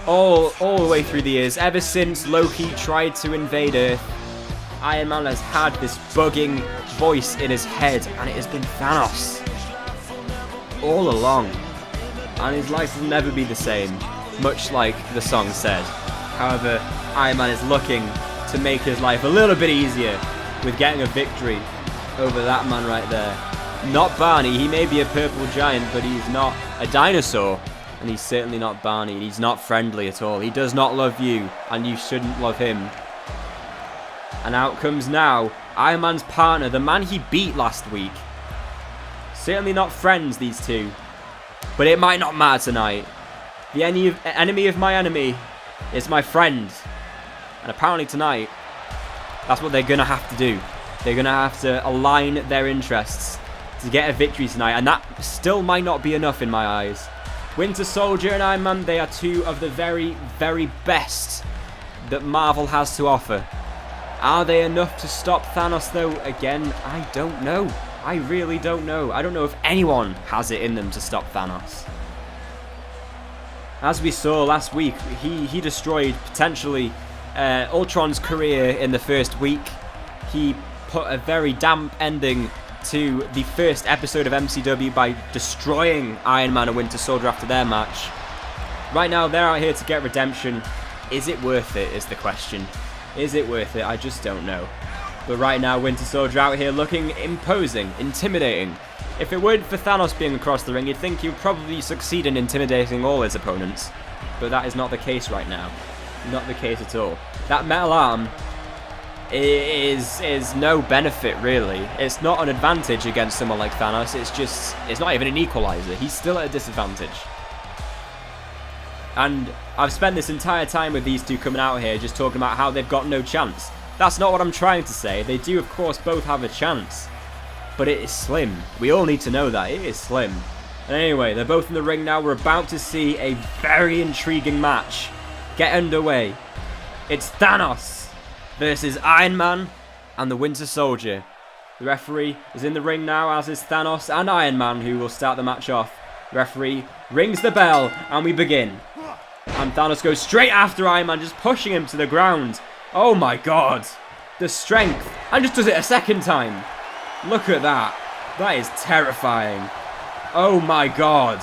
all the way through the years. Ever since Loki tried to invade Earth, Iron Man has had this bugging voice in his head, and it has been Thanos all along. And his life will never be the same, much like the song said. However, Iron Man is looking to make his life a little bit easier with getting a victory over that man right there. Not Barney. He may be a purple giant, but he's not a dinosaur. And he's certainly not Barney. He's not friendly at all. He does not love you, and you shouldn't love him. And out comes now Iron Man's partner, the man he beat last week. Certainly not friends, these two. But it might not matter tonight. The enemy of my enemy is my friend. And apparently tonight, that's what they're going to have to do. They're going to have to align their interests to get a victory tonight. And that still might not be enough in my eyes. Winter Soldier and Iron Man, they are two of the very, very best that Marvel has to offer. Are they enough to stop Thanos, though? Again, I don't know. I really don't know. I don't know if anyone has it in them to stop Thanos. As we saw last week, he destroyed, potentially, Ultron's career in the first week. He put a very damp ending to the first episode of MCW by destroying Iron Man and Winter Soldier after their match. Right now, they're out here to get redemption. Is it worth it, is the question. Is it worth it? I just don't know. But right now, Winter Soldier out here looking imposing, intimidating. If it weren't for Thanos being across the ring, you'd think he would probably succeed in intimidating all his opponents. But that is not the case right now. Not the case at all. That metal arm is no benefit, really. It's not an advantage against someone like Thanos. It's not even an equalizer. He's still at a disadvantage. And I've spent this entire time with these two coming out here just talking about how they've got no chance. That's not what I'm trying to say. They do, of course, both have a chance. But it is slim. We all need to know that. It is slim. And anyway, they're both in the ring now. We're about to see a very intriguing match get underway. It's Thanos versus Iron Man and the Winter Soldier. The referee is in the ring now, as is Thanos and Iron Man, who will start the match off. The referee rings the bell, and we begin. And Thanos goes straight after Iron Man, just pushing him to the ground. Oh my god. The strength. And just does it a second time. Look at that. That is terrifying. Oh my god.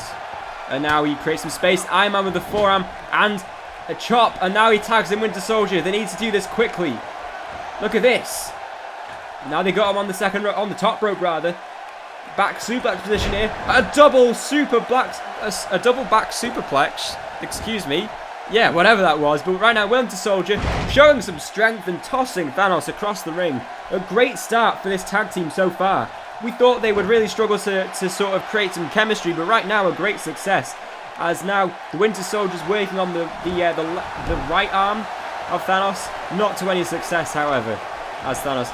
And now he creates some space. Iron Man with the forearm and a chop. And now he tags in Winter Soldier. They need to do this quickly. Look at this. Now they got him on the second rope, on the top rope rather. Back suplex position here. A double back superplex. Excuse me. Yeah, whatever that was. But right now, Winter Soldier showing some strength and tossing Thanos across the ring. A great start for this tag team so far. We thought they would really struggle to sort of create some chemistry, but right now a great success. As now the Winter Soldier's working on the right arm of Thanos. Not to any success, however, as Thanos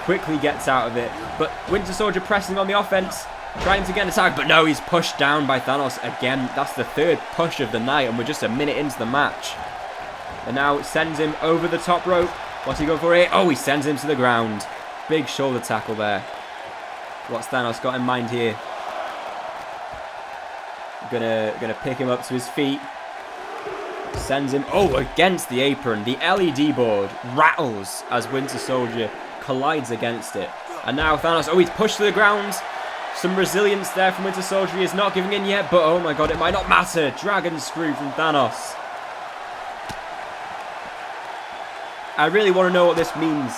quickly gets out of it. But Winter Soldier pressing on the offense, trying to get an attack, but no, he's pushed down by Thanos again. That's the third push of the night, and we're just a minute into the match. And now it sends him over the top rope. What's he going for here? Oh, he sends him to the ground. Big shoulder tackle there. What's Thanos got in mind here? Gonna pick him up to his feet. Sends him, against the apron. The LED board rattles as Winter Soldier collides against it. And now Thanos, he's pushed to the ground. Some resilience there from Winter Soldier. He is not giving in yet, but oh my god, it might not matter. Dragon screw from Thanos. I really want to know what this means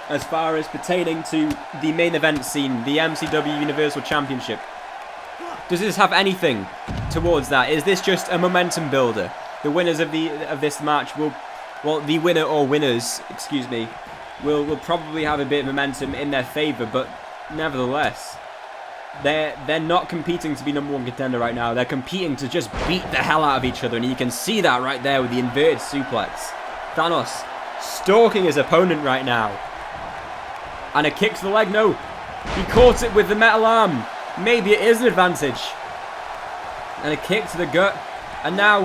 as far as pertaining to the main event scene, the MCW Universal Championship. Does this have anything towards that? Is this just a momentum builder? The winners of this match the winner or winners, excuse me, will probably have a bit of momentum in their favour, but nevertheless, they're not competing to be #1 contender right now. They're competing to just beat the hell out of each other, and you can see that right there with the inverted suplex. Thanos stalking his opponent right now. And a kick to the leg. No, he caught it with the metal arm. Maybe it is an advantage. And a kick to the gut. And now,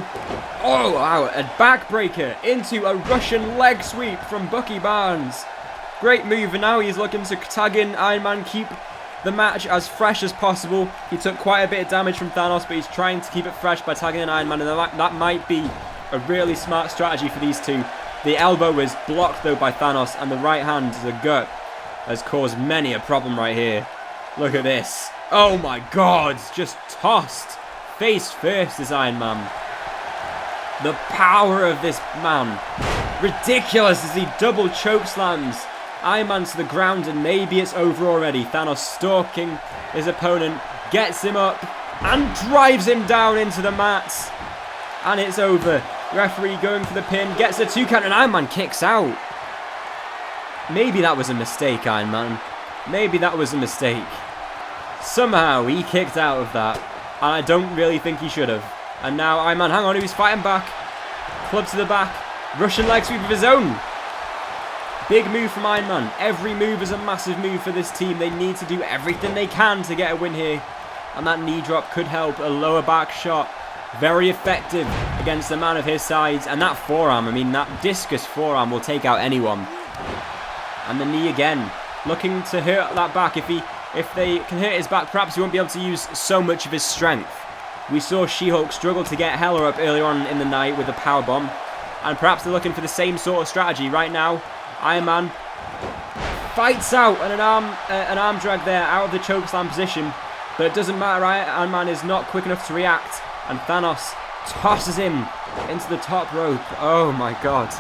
oh wow, a backbreaker into a Russian leg sweep from Bucky Barnes. Great move, and now he's looking to tag in Iron Man, keep the match as fresh as possible. He took quite a bit of damage from Thanos, but he's trying to keep it fresh by tagging in Iron Man, and that might be a really smart strategy for these two. The elbow was blocked though by Thanos, and the right hand to the gut has caused many a problem right here. Look at this. Oh my god, just tossed face first is Iron Man. The power of this man. Ridiculous as he double choke slams Iron Man to the ground, and maybe it's over already. Thanos stalking his opponent, gets him up and drives him down into the mats. And it's over. Referee going for the pin, gets the 2 count, and Iron Man kicks out. Maybe that was a mistake, Iron Man. Maybe that was a mistake. Somehow he kicked out of that, and I don't really think he should have. And now Iron Man, hang on, he's fighting back. Club to the back. Russian leg sweep of his own. Big move from Iron Man. Every move is a massive move for this team. They need to do everything they can to get a win here. And that knee drop could help. A lower back shot. Very effective against a man of his size. And that forearm, I mean, that discus forearm will take out anyone. And the knee again. Looking to hurt that back. If they can hurt his back, perhaps he won't be able to use so much of his strength. We saw She-Hulk struggle to get Hela up earlier on in the night with a powerbomb. And perhaps they're looking for the same sort of strategy right now. Iron Man fights out, and an arm drag there out of the chokeslam position. But it doesn't matter, Iron Man is not quick enough to react. And Thanos tosses him into the top rope. Oh my god.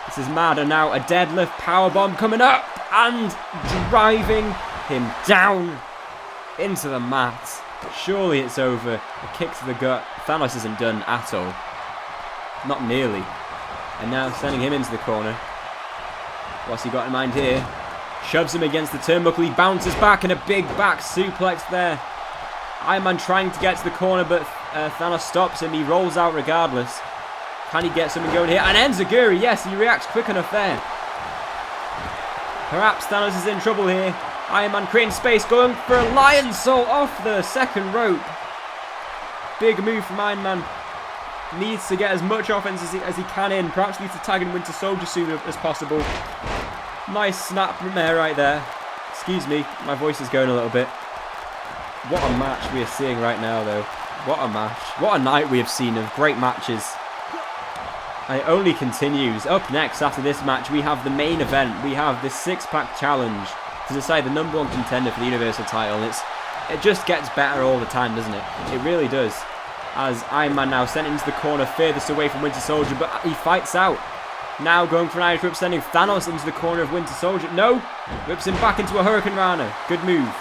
This is mad. And now a deadlift powerbomb coming up and driving him down into the mat. Surely it's over. A kick to the gut. Thanos isn't done at all. Not nearly. And now sending him into the corner. What's he got in mind here? Shoves him against the turnbuckle. He bounces back and a big back suplex there. Iron Man trying to get to the corner, but Thanos stops him. He rolls out regardless. Can he get something going here? And Enziguri, yes, he reacts quick enough there. Perhaps Thanos is in trouble here. Iron Man creating space, going for a lion salt off the second rope. Big move from Iron Man. Needs to get as much offense as he can in. Perhaps needs to tag in Winter Soldier soon as possible. Nice snap from there, right there. Excuse me, my voice is going a little bit. What a match we are seeing right now, though. What a match. What a night we have seen of great matches. And it only continues. Up next, after this match, we have the main event. We have the 6-pack challenge to decide the #1 contender for the Universal title. And it just gets better all the time, doesn't it? It really does. As Iron Man now sent into the corner furthest away from Winter Soldier, but he fights out. Now going for an Irish whip, sending Thanos into the corner of Winter Soldier. No! Whips him back into a Hurricane Rana. Good move.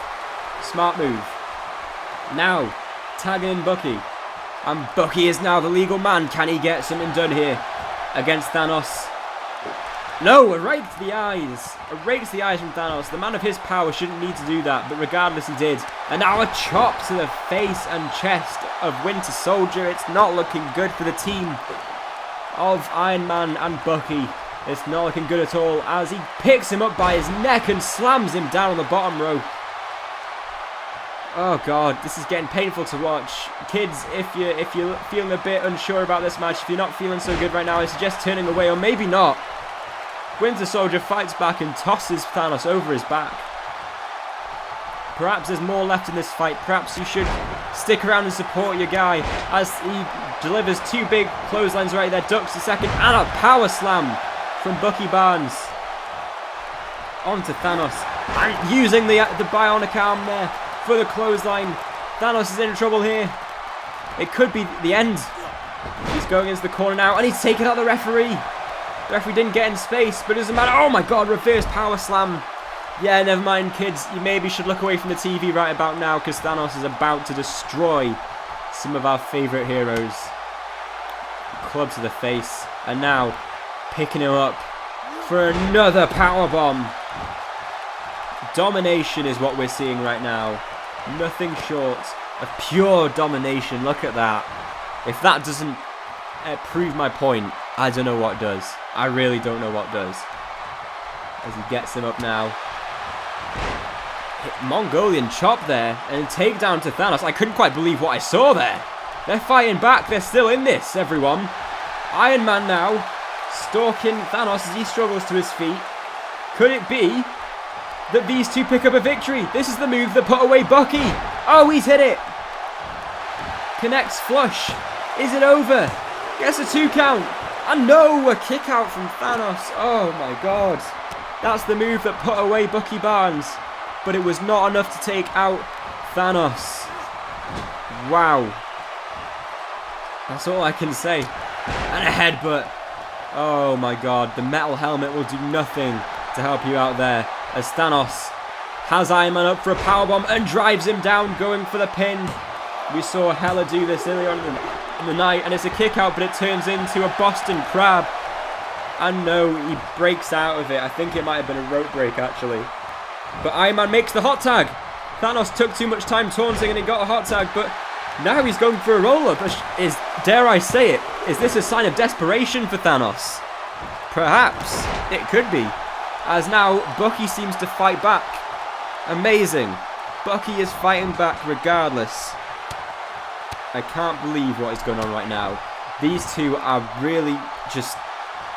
Smart move. Now, tagging in Bucky. And Bucky is now the legal man. Can he get something done here against Thanos? No, a rake to the eyes. A rake to the eyes from Thanos. The man of his power shouldn't need to do that, but regardless he did. And now a chop to the face and chest of Winter Soldier. It's not looking good for the team of Iron Man and Bucky. It's not looking good at all as he picks him up by his neck and slams him down on the bottom rope. Oh god, this is getting painful to watch. Kids, if you're feeling a bit unsure about this match, if you're not feeling so good right now, I suggest turning away, or maybe not. Winter Soldier fights back and tosses Thanos over his back. Perhaps there's more left in this fight. Perhaps you should stick around and support your guy as he delivers 2 big clotheslines right there. Ducks a second and a power slam from Bucky Barnes onto Thanos. And using the bionic arm there for the clothesline. Thanos is in trouble here. It could be the end. He's going into the corner now and he's taking out the referee. The referee didn't get in space, but it doesn't matter. Oh my god, reverse power slam. Yeah, never mind, kids. You maybe should look away from the TV right about now because Thanos is about to destroy some of our favourite heroes. Club to the face. And now, picking him up for another powerbomb. Domination is what we're seeing right now. Nothing short of pure domination. Look at that. If that doesn't prove my point, I don't know what does. I really don't know what does. As he gets him up now. Mongolian chop there and a takedown to Thanos. I couldn't quite believe what I saw there. They're fighting back. They're still in this, everyone. Iron Man now stalking Thanos as he struggles to his feet. Could it be that these two pick up a victory? This is the move that put away Bucky. Oh, he's hit it. Connects flush. Is it over? Gets a 2 count. And no, a kick out from Thanos. Oh my god. That's the move that put away Bucky Barnes. But it was not enough to take out Thanos. Wow. That's all I can say. And a headbutt. Oh my god. The metal helmet will do nothing to help you out there. As Thanos has Iron Man up for a powerbomb and drives him down, going for the pin. We saw Hela do this earlier on in the night, and it's a kick out, but it turns into a Boston Crab. And no, he breaks out of it. I think it might have been a rope break, actually. But Iron Man makes the hot tag. Thanos took too much time taunting and he got a hot tag, but now he's going for a roll-up. Dare I say it, is this a sign of desperation for Thanos? Perhaps. It could be. As now, Bucky seems to fight back. Amazing. Bucky is fighting back regardless. I can't believe what is going on right now. These two are really just...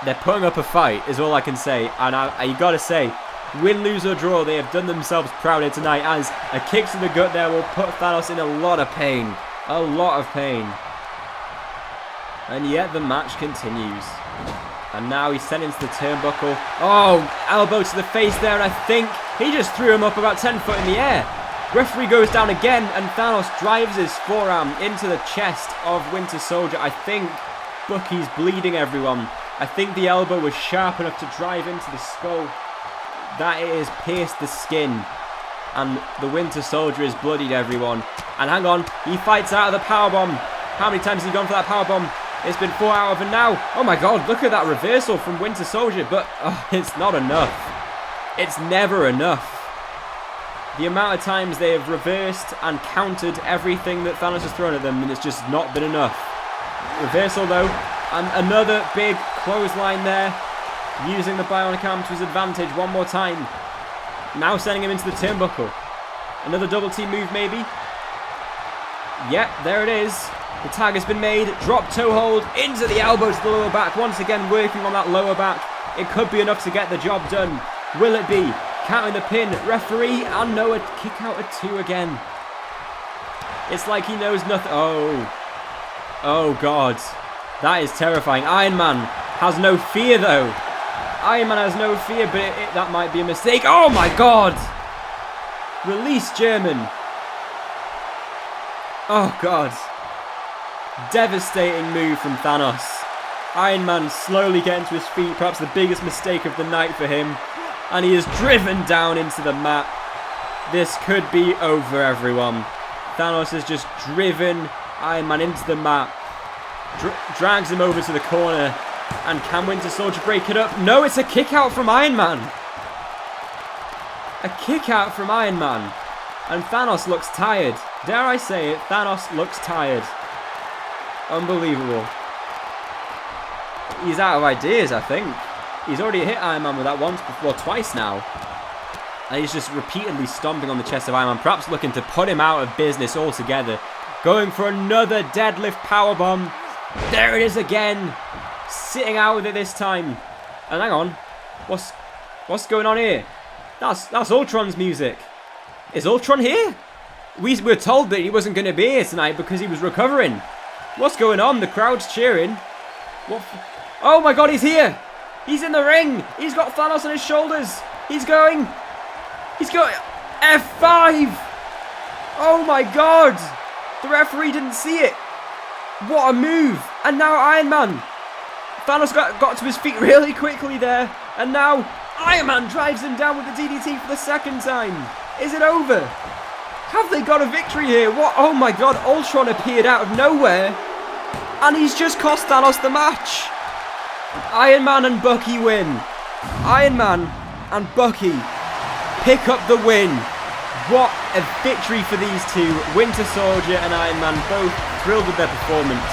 They're putting up a fight, is all I can say. And you gotta say, win, lose or draw, they have done themselves proud here tonight, as a kick to the gut there will put Thanos in a lot of pain. A lot of pain. And yet the match continues. And now he's sent into the turnbuckle. Oh, elbow to the face there, and I think he just threw him up about 10 foot in the air. Referee goes down again, and Thanos drives his forearm into the chest of Winter Soldier. I think Bucky's bleeding, everyone. I think the elbow was sharp enough to drive into the skull. That it has pierced the skin. And the Winter Soldier is bloodied, everyone. And hang on, he fights out of the powerbomb. How many times has he gone for that powerbomb? It's been 4 out of, and now, oh my god, look at that reversal from Winter Soldier. But it's not enough. It's never enough. The amount of times they have reversed and countered everything that Thanos has thrown at them, and it's just not been enough. Reversal though, and another big clothesline there, using the bionic arm to his advantage one more time. Now sending him into the turnbuckle. Another double team move maybe. Yep, there it is. The tag has been made. Drop toe hold into the elbow to the lower back. Once again working on that lower back. It could be enough to get the job done. Will it be? Counting the pin. Referee. And no, a kick out at 2 again. It's like he knows nothing. Oh god. That is terrifying. Iron Man has no fear though. Iron Man has no fear, but that might be a mistake. Oh my god. Release German. Oh god. Devastating move from Thanos. Iron Man slowly getting to his feet, perhaps the biggest mistake of the night for him. And he is driven down into the mat. This could be over, everyone. Thanos has just driven Iron Man into the mat. Drags him over to the corner. And can Winter Soldier break it up? No, it's a kick out from Iron Man. A kick out from Iron Man. And Thanos looks tired. Dare I say it, Thanos looks tired. Unbelievable. He's out of ideas, I think. He's already hit Iron Man with that once before, twice now. And he's just repeatedly stomping on the chest of Iron Man, perhaps looking to put him out of business altogether. Going for another deadlift powerbomb. There it is again. Sitting out with it this time. And hang on. What's going on here? That's Ultron's music. Is Ultron here? We were told that he wasn't going to be here tonight because he was recovering. What's going on? The crowd's cheering. What? Oh my god, he's here. He's in the ring. He's got Thanos on his shoulders. He's going. He's got F5. Oh my god. The referee didn't see it. What a move. And now Iron Man. Thanos got to his feet really quickly there. And now Iron Man drives him down with the DDT for the second time. Is it over? Have they got a victory here? What? Oh my god, Ultron appeared out of nowhere. And he's just cost Thanos the match. Iron Man and Bucky win. Iron Man and Bucky pick up the win. What a victory for these two. Winter Soldier and Iron Man both thrilled with their performance.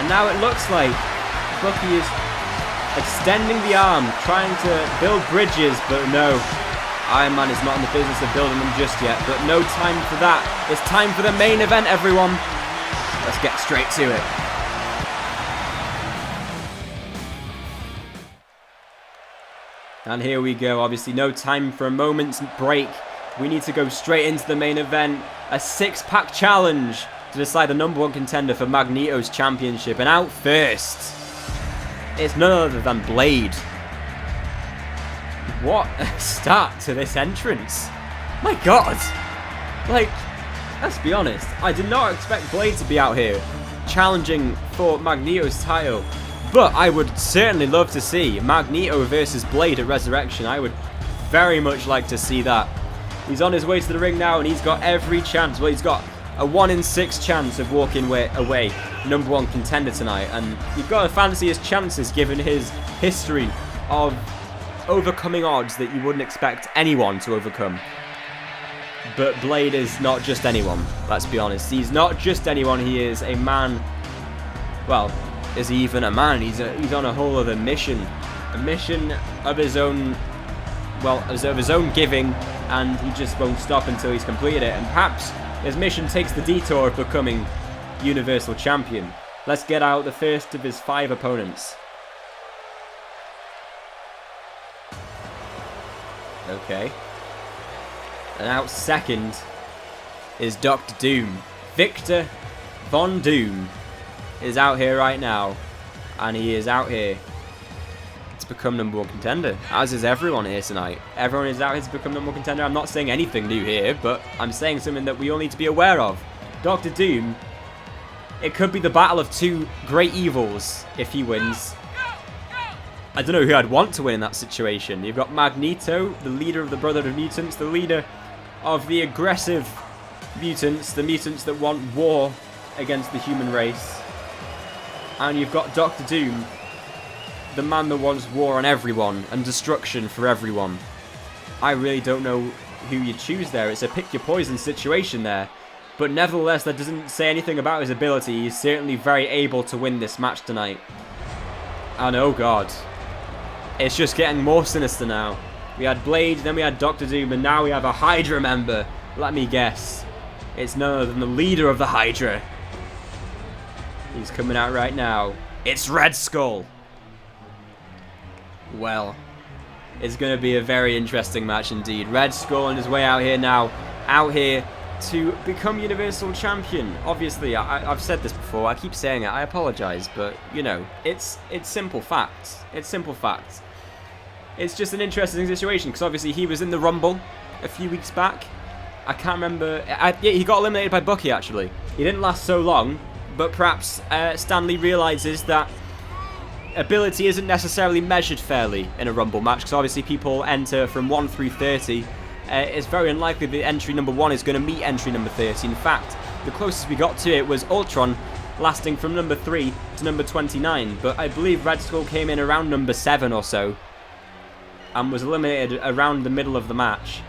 And now it looks like Bucky is extending the arm, trying to build bridges, but no. Iron Man is not in the business of building them just yet, but no time for that. It's time for the main event, everyone. Let's get straight to it. And here we go. Obviously, no time for a moment's break. We need to go straight into the main event. A six-pack challenge to decide the #1 contender for Magneto's championship. And out first, it's none other than Blade. What a start to this entrance. My God. Like, let's be honest. I did not expect Blade to be out here challenging for Magneto's title. But I would certainly love to see Magneto versus Blade at Resurrection. I would very much like to see that. He's on his way to the ring now, and he's got every chance. Well, he's got a 1 in 6 chance of walking away #1 contender tonight. And you've got to fancy his chances given his history of overcoming odds that you wouldn't expect anyone to overcome. But Blade is not just anyone, let's be honest. He's not just anyone, he is a man. Well, is he even a man? He's on a whole other mission. A mission of his own, well, of his own giving, and he just won't stop until he's completed it. And perhaps his mission takes the detour of becoming Universal Champion. Let's get out the first of his 5 opponents. Okay. And out second is Dr. Doom. Victor Von Doom is out here right now. And he is out here to become #1 contender. As is everyone here tonight. Everyone is out here to become #1 contender. I'm not saying anything new here, but I'm saying something that we all need to be aware of. Dr. Doom, it could be the battle of 2 great evils if he wins. I don't know who I'd want to win in that situation. You've got Magneto, the leader of the Brotherhood of Mutants, the leader of the aggressive mutants, the mutants that want war against the human race. And you've got Dr. Doom, the man that wants war on everyone and destruction for everyone. I really don't know who you choose there. It's a pick your poison situation there. But nevertheless, that doesn't say anything about his ability. He's certainly very able to win this match tonight. And oh God, it's just getting more sinister now. We had Blade, then we had Dr. Doom, and now we have a Hydra member. Let me guess. It's none other than the leader of the Hydra. He's coming out right now. It's Red Skull. Well, it's going to be a very interesting match indeed. Red Skull on his way out here now. Out here to become Universal Champion. Obviously, I've said this before. I keep saying it. I apologize, but, you know, it's simple facts. It's simple facts. It's just an interesting situation because obviously he was in the Rumble a few weeks back. I can't remember. Yeah, he got eliminated by Bucky, actually. He didn't last so long, but perhaps Stanley realizes that ability isn't necessarily measured fairly in a Rumble match because obviously people enter from 1 through 30. It's very unlikely that entry #1 is going to meet entry number 30. In fact, the closest we got to it was Ultron, lasting from number 3 to number 29. But I believe Red Skull came in around number 7 or so and was eliminated around the middle of the match.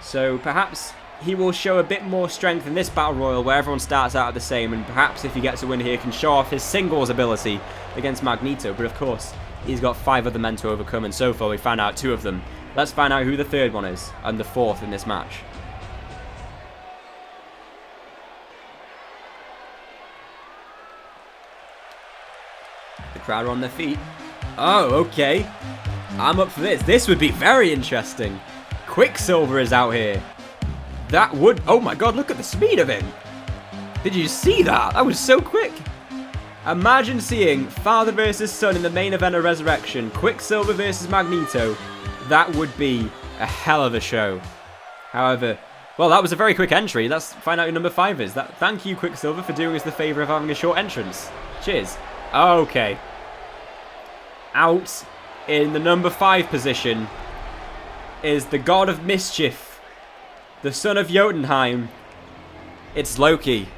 So perhaps he will show a bit more strength in this Battle Royal where everyone starts out the same, and perhaps if he gets a win here, can show off his singles ability against Magneto. But of course, he's got 5 other men to overcome, and so far we found out 2 of them. Let's find out who the 3rd one is, and the 4th in this match. The crowd are on their feet. Oh, okay. I'm up for this. This would be very interesting. Quicksilver is out here. That would... Oh my God, look at the speed of him. Did you see that? That was so quick. Imagine seeing father versus son in the main event of Resurrection. Quicksilver versus Magneto. That would be a hell of a show. However, well, that was a very quick entry. Let's find out who number 5 is. Thank you, Quicksilver, for doing us the favour of having a short entrance. Cheers. Okay. Out in the number 5 position is the God of Mischief, the son of Jotunheim. It's Loki.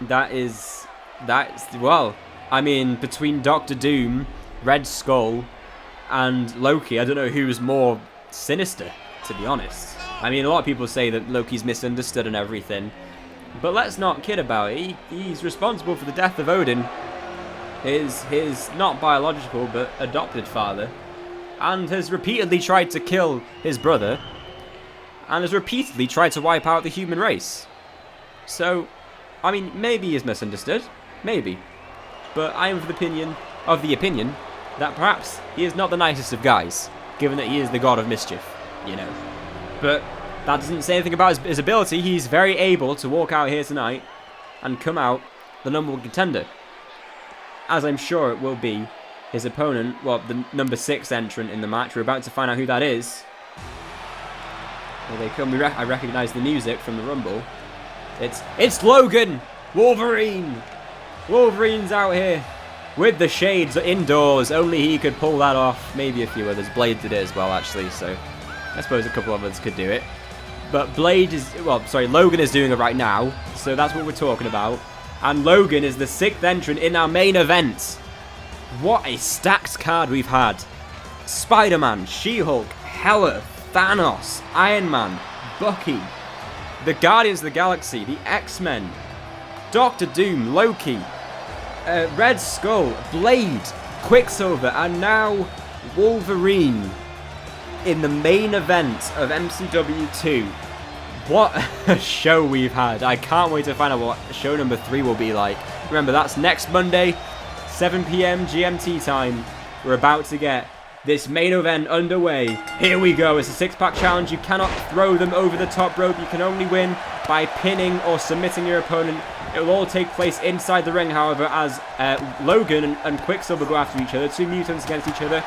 That's, well, I mean, between Dr. Doom, Red Skull, and Loki, I don't know who's more sinister, to be honest. I mean, a lot of people say that Loki's misunderstood and everything, but let's not kid about it. He's responsible for the death of Odin, his not biological but adopted father, and has repeatedly tried to kill his brother, and has repeatedly tried to wipe out the human race. So, I mean, maybe he is misunderstood. Maybe. But I am of the opinion that perhaps he is not the nicest of guys, given that he is the god of mischief, you know. But that doesn't say anything about his ability. He's very able to walk out here tonight and come out the #1 contender. As I'm sure it will be his opponent, well, the number 6 entrant in the match. We're about to find out who that is. Here they come. I recognise the music from the Rumble. It's Logan! Wolverine! Wolverine's out here with the shades indoors. Only he could pull that off. Maybe a few others. Blade did it as well, actually, so I suppose a couple of others could do it. But Logan is doing it right now, so that's what we're talking about. And Logan is the 6th entrant in our main event. What a stacked card we've had. Spider-Man, She-Hulk, Hela, Thanos, Iron Man, Bucky, the Guardians of the Galaxy, the X-Men, Doctor Doom, Loki, Red Skull, Blade, Quicksilver, and now Wolverine in the main event of MCW 2. What a show we've had. I can't wait to find out what show number 3 will be like. Remember, that's next Monday, 7 PM GMT time. We're about to get this main event underway. Here we go. It's a 6-pack challenge. You cannot throw them over the top rope. You can only win by pinning or submitting your opponent. It will all take place inside the ring, however, as Logan and Quicksilver go after each other. 2 mutants against each other.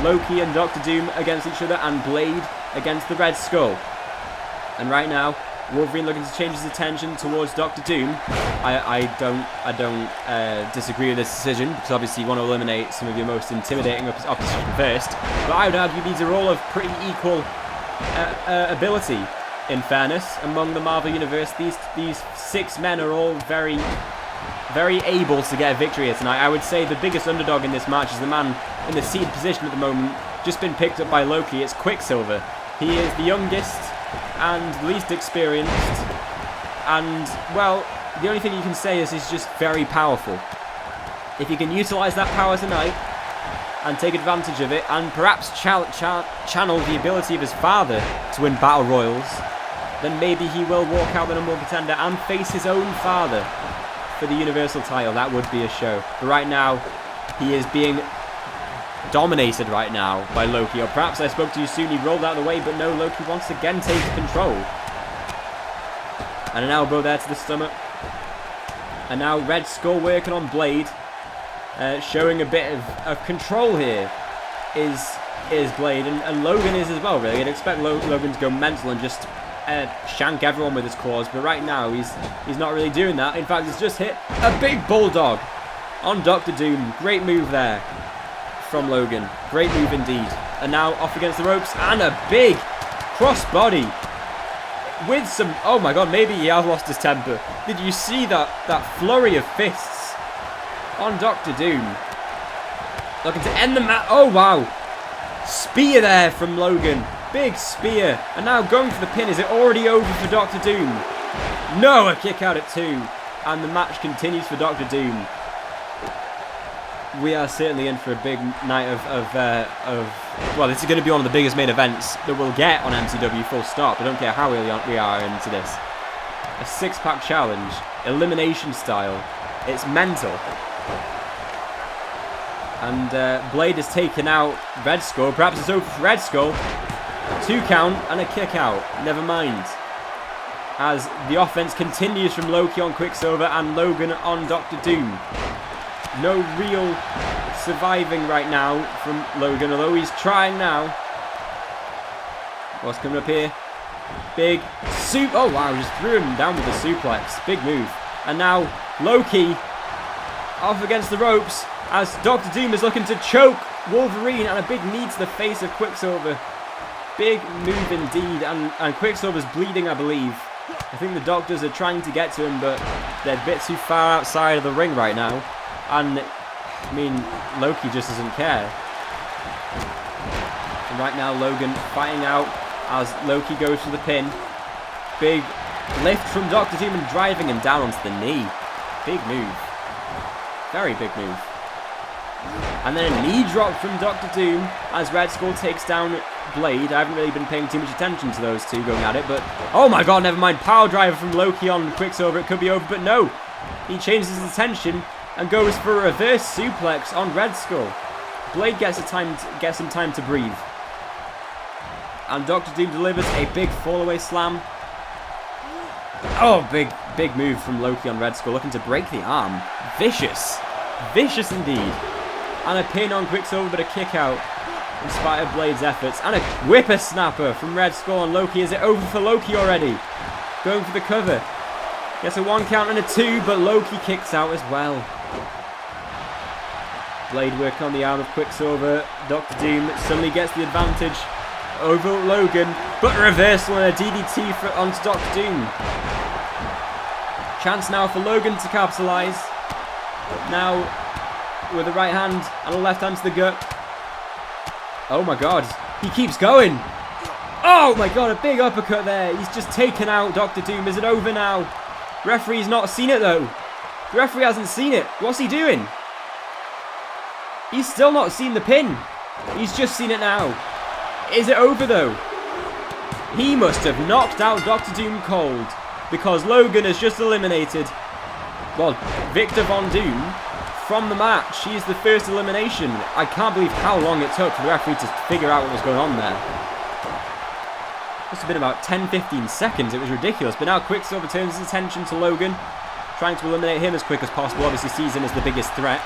Loki and Doctor Doom against each other, and Blade against the Red Skull. And right now, Wolverine looking to change his attention towards Doctor Doom. I don't disagree with this decision, because obviously you want to eliminate some of your most intimidating opposition first. But I would argue these are all of pretty equal ability, in fairness, among the Marvel Universe. These 6 men are all very, very able to get a victory here tonight. I would say the biggest underdog in this match is the man in the seated position at the moment, just been picked up by Loki. It's Quicksilver. He is the youngest and least experienced, and, well, the only thing you can say is he's just very powerful. If he can utilise that power tonight and take advantage of it, and perhaps channel the ability of his father to win Battle Royals, then maybe he will walk out the #1 contender and face his own father for the Universal title. That would be a show. But right now, he is being dominated right now by Loki. Or perhaps I spoke too soon. He rolled out of the way, but no, Loki once again takes control. And an elbow there to the stomach. And now Red Skull working on Blade, showing a bit of control here is Blade, and Logan is as well, really. I'd expect Logan to go mental and just shank everyone with his claws, but right now he's not really doing that. In fact, he's just hit a big bulldog on Doctor Doom. Great move there from Logan. Great move indeed. And now off against the ropes, and a big crossbody with some... Oh my god, maybe he has lost his temper. Did you see that flurry of fists on Doctor Doom? Looking to end the match. Oh wow. Spear there from Logan. Big spear. And now going for the pin. Is it already over for Doctor Doom? No, a kick out at 2. And the match continues for Doctor Doom. We are certainly in for a big night well, this is going to be one of the biggest main events that we'll get on MCW, full stop. I don't care how early on we are into this. A 6-pack challenge, elimination style. It's mental. And Blade has taken out Red Skull. Perhaps it's over for Red Skull. 2 count and a kick out. Never mind. As the offense continues from Loki on Quicksilver and Logan on Doctor Doom. No real surviving right now from Logan, although he's trying now. What's coming up here? Big oh wow, just threw him down with a suplex. Big move. And now Loki off against the ropes as Doctor Doom is looking to choke Wolverine, and a big knee to the face of Quicksilver. Big move indeed, and Quicksilver's bleeding, I believe. I think the doctors are trying to get to him, but they're a bit too far outside of the ring right now. And, I mean, Loki just doesn't care. And right now, Logan fighting out as Loki goes for the pin. Big lift from Doctor Doom and driving him down onto the knee. Big move. Very big move. And then a knee drop from Dr. Doom as Red Skull takes down Blade. I haven't really been paying too much attention to those two going at it, but oh my god, never mind. Power driver from Loki on Quicksilver. It could be over, but no. He changes his attention and goes for a reverse suplex on Red Skull. Blade gets some time to breathe. And Dr. Doom delivers a big fall-away slam. Oh, big move from Loki on Red Skull, looking to break the arm. Vicious. Vicious indeed. And a pin on Quicksilver, but a kick out in spite of Blade's efforts. And a whippersnapper from Red Skull on Loki. Is it over for Loki already? Going for the cover. Gets a 1 count and a 2, but Loki kicks out as well. Blade working on the arm of Quicksilver. Dr. Doom suddenly gets the advantage over Logan, but a reversal and a DDT onto Dr. Doom. Chance now for Logan to capitalise. Now with the right hand and a left hand to the gut. Oh my god, he keeps going. Oh my god, a big uppercut there. He's just taken out Dr. Doom. Is it over now? Referee's not seen it though. The referee hasn't seen it. What's he doing? He's still not seen the pin. He's just seen it now. Is it over though? He must have knocked out Dr. Doom cold because Logan has just eliminated, well, Victor Von Doom from the match. He is the first elimination. I can't believe how long it took for the referee to figure out what was going on there. Must have been about 10-15 seconds. It was ridiculous. But now Quicksilver turns his attention to Logan, trying to eliminate him as quick as possible. Obviously sees him as the biggest threat.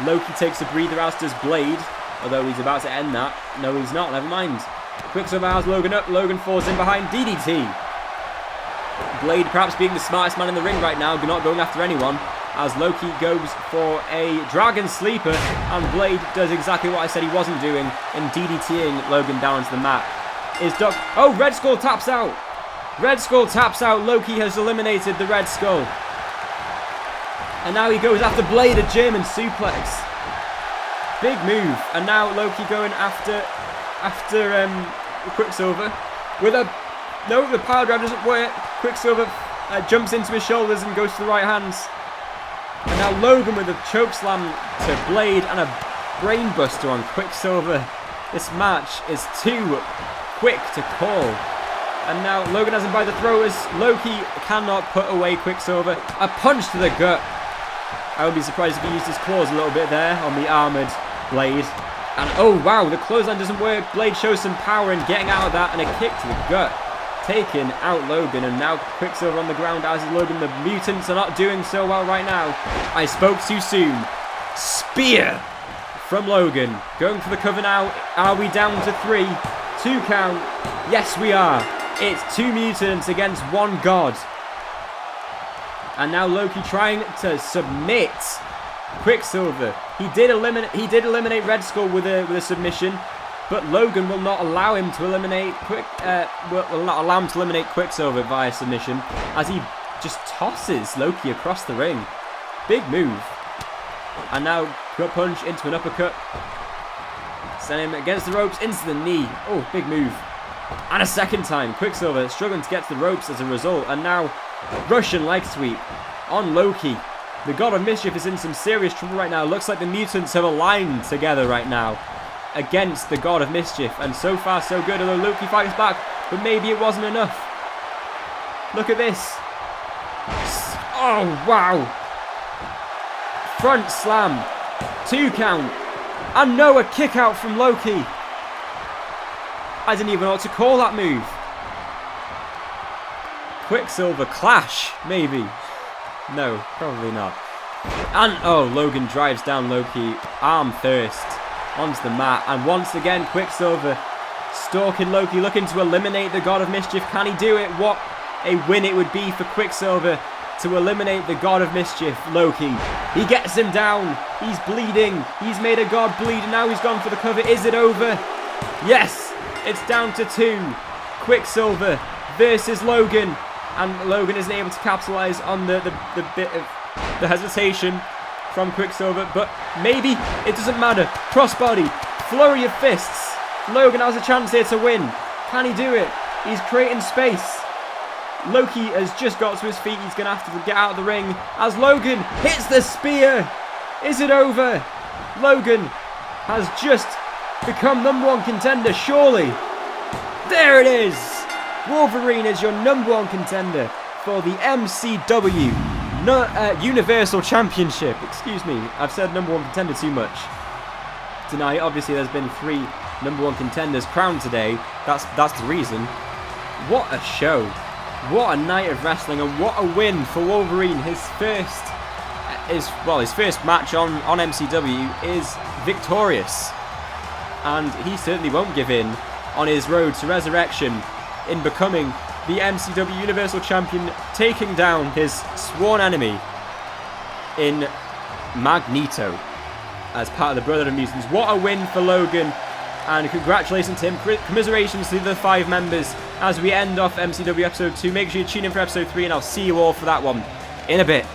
Loki takes a breather, as does Blade, although he's about to end that. No, he's not. Never mind. Quicksilver has Logan up. Logan falls in behind. DDT. Blade perhaps being the smartest man in the ring right now, not going after anyone, as Loki goes for a Dragon Sleeper, and Blade does exactly what I said he wasn't doing in DDTing Logan down onto the mat. Oh, Red Skull taps out. Red Skull taps out. Loki has eliminated the Red Skull. And now he goes after Blade, a German suplex. Big move. And now Loki going after Quicksilver with a... No, the power drive doesn't work. Quicksilver jumps into his shoulders and goes to the right hands. And now Logan with a choke slam to Blade and a brainbuster on Quicksilver. This match is too quick to call. And now Logan has him by the throat as Loki cannot put away Quicksilver. A punch to the gut. I would be surprised if he used his claws a little bit there on the armoured Blade. And oh wow, the clothesline doesn't work. Blade shows some power in getting out of that, and a kick to the gut. Taking out Logan, and now Quicksilver on the ground, as is Logan. The mutants are not doing so well right now. I spoke too soon. Spear from Logan. Going for the cover now. Are we down to 3? 2 count. Yes, we are. It's 2 mutants against 1 god. And now Loki trying to submit Quicksilver. He did eliminate Red Skull with a submission, but Logan will not allow him to eliminate Quicksilver via submission, as he just tosses Loki across the ring. Big move. And now gut punch into an uppercut. Send him against the ropes, into the knee. Oh, big move. And a second time. Quicksilver struggling to get to the ropes as a result. And now Russian leg sweep on Loki. The God of Mischief is in some serious trouble right now. Looks like the mutants have aligned together right now against the God of Mischief. And so far so good, although Loki fights back. But maybe it wasn't enough. Look at this. Oh, wow. Front slam. 2 count. And no, a kick out from Loki. I didn't even know what to call that move. Quicksilver clash, maybe. No, probably not. And, oh, Logan drives down Loki, arm first, onto the mat. And once again, Quicksilver stalking Loki, looking to eliminate the God of Mischief. Can he do it? What a win it would be for Quicksilver to eliminate the God of Mischief, Loki. He gets him down. He's bleeding. He's made a god bleed, and now he's gone for the cover. Is it over? Yes, it's down to 2. Quicksilver versus Logan. And Logan isn't able to capitalise on the bit of the hesitation from Quicksilver. But maybe it doesn't matter. Crossbody. Flurry of fists. Logan has a chance here to win. Can he do it? He's creating space. Loki has just got to his feet. He's going to have to get out of the ring as Logan hits the spear. Is it over? Logan has just become #1 contender, surely. There it is! Wolverine is your #1 contender for the MCW Universal Championship. Excuse me, I've said #1 contender too much. Tonight, obviously, there's been 3 #1 contenders crowned today. That's the reason. What a show. What a night of wrestling, and what a win for Wolverine. His first match on MCW is victorious. And he certainly won't give in on his road to resurrection in becoming the MCW Universal Champion, taking down his sworn enemy in Magneto as part of the Brotherhood of Mutants. What a win for Logan, and congratulations to him. Commiserations to the 5 members as we end off MCW Episode 2. Make sure you tune in for Episode 3, and I'll see you all for that one in a bit.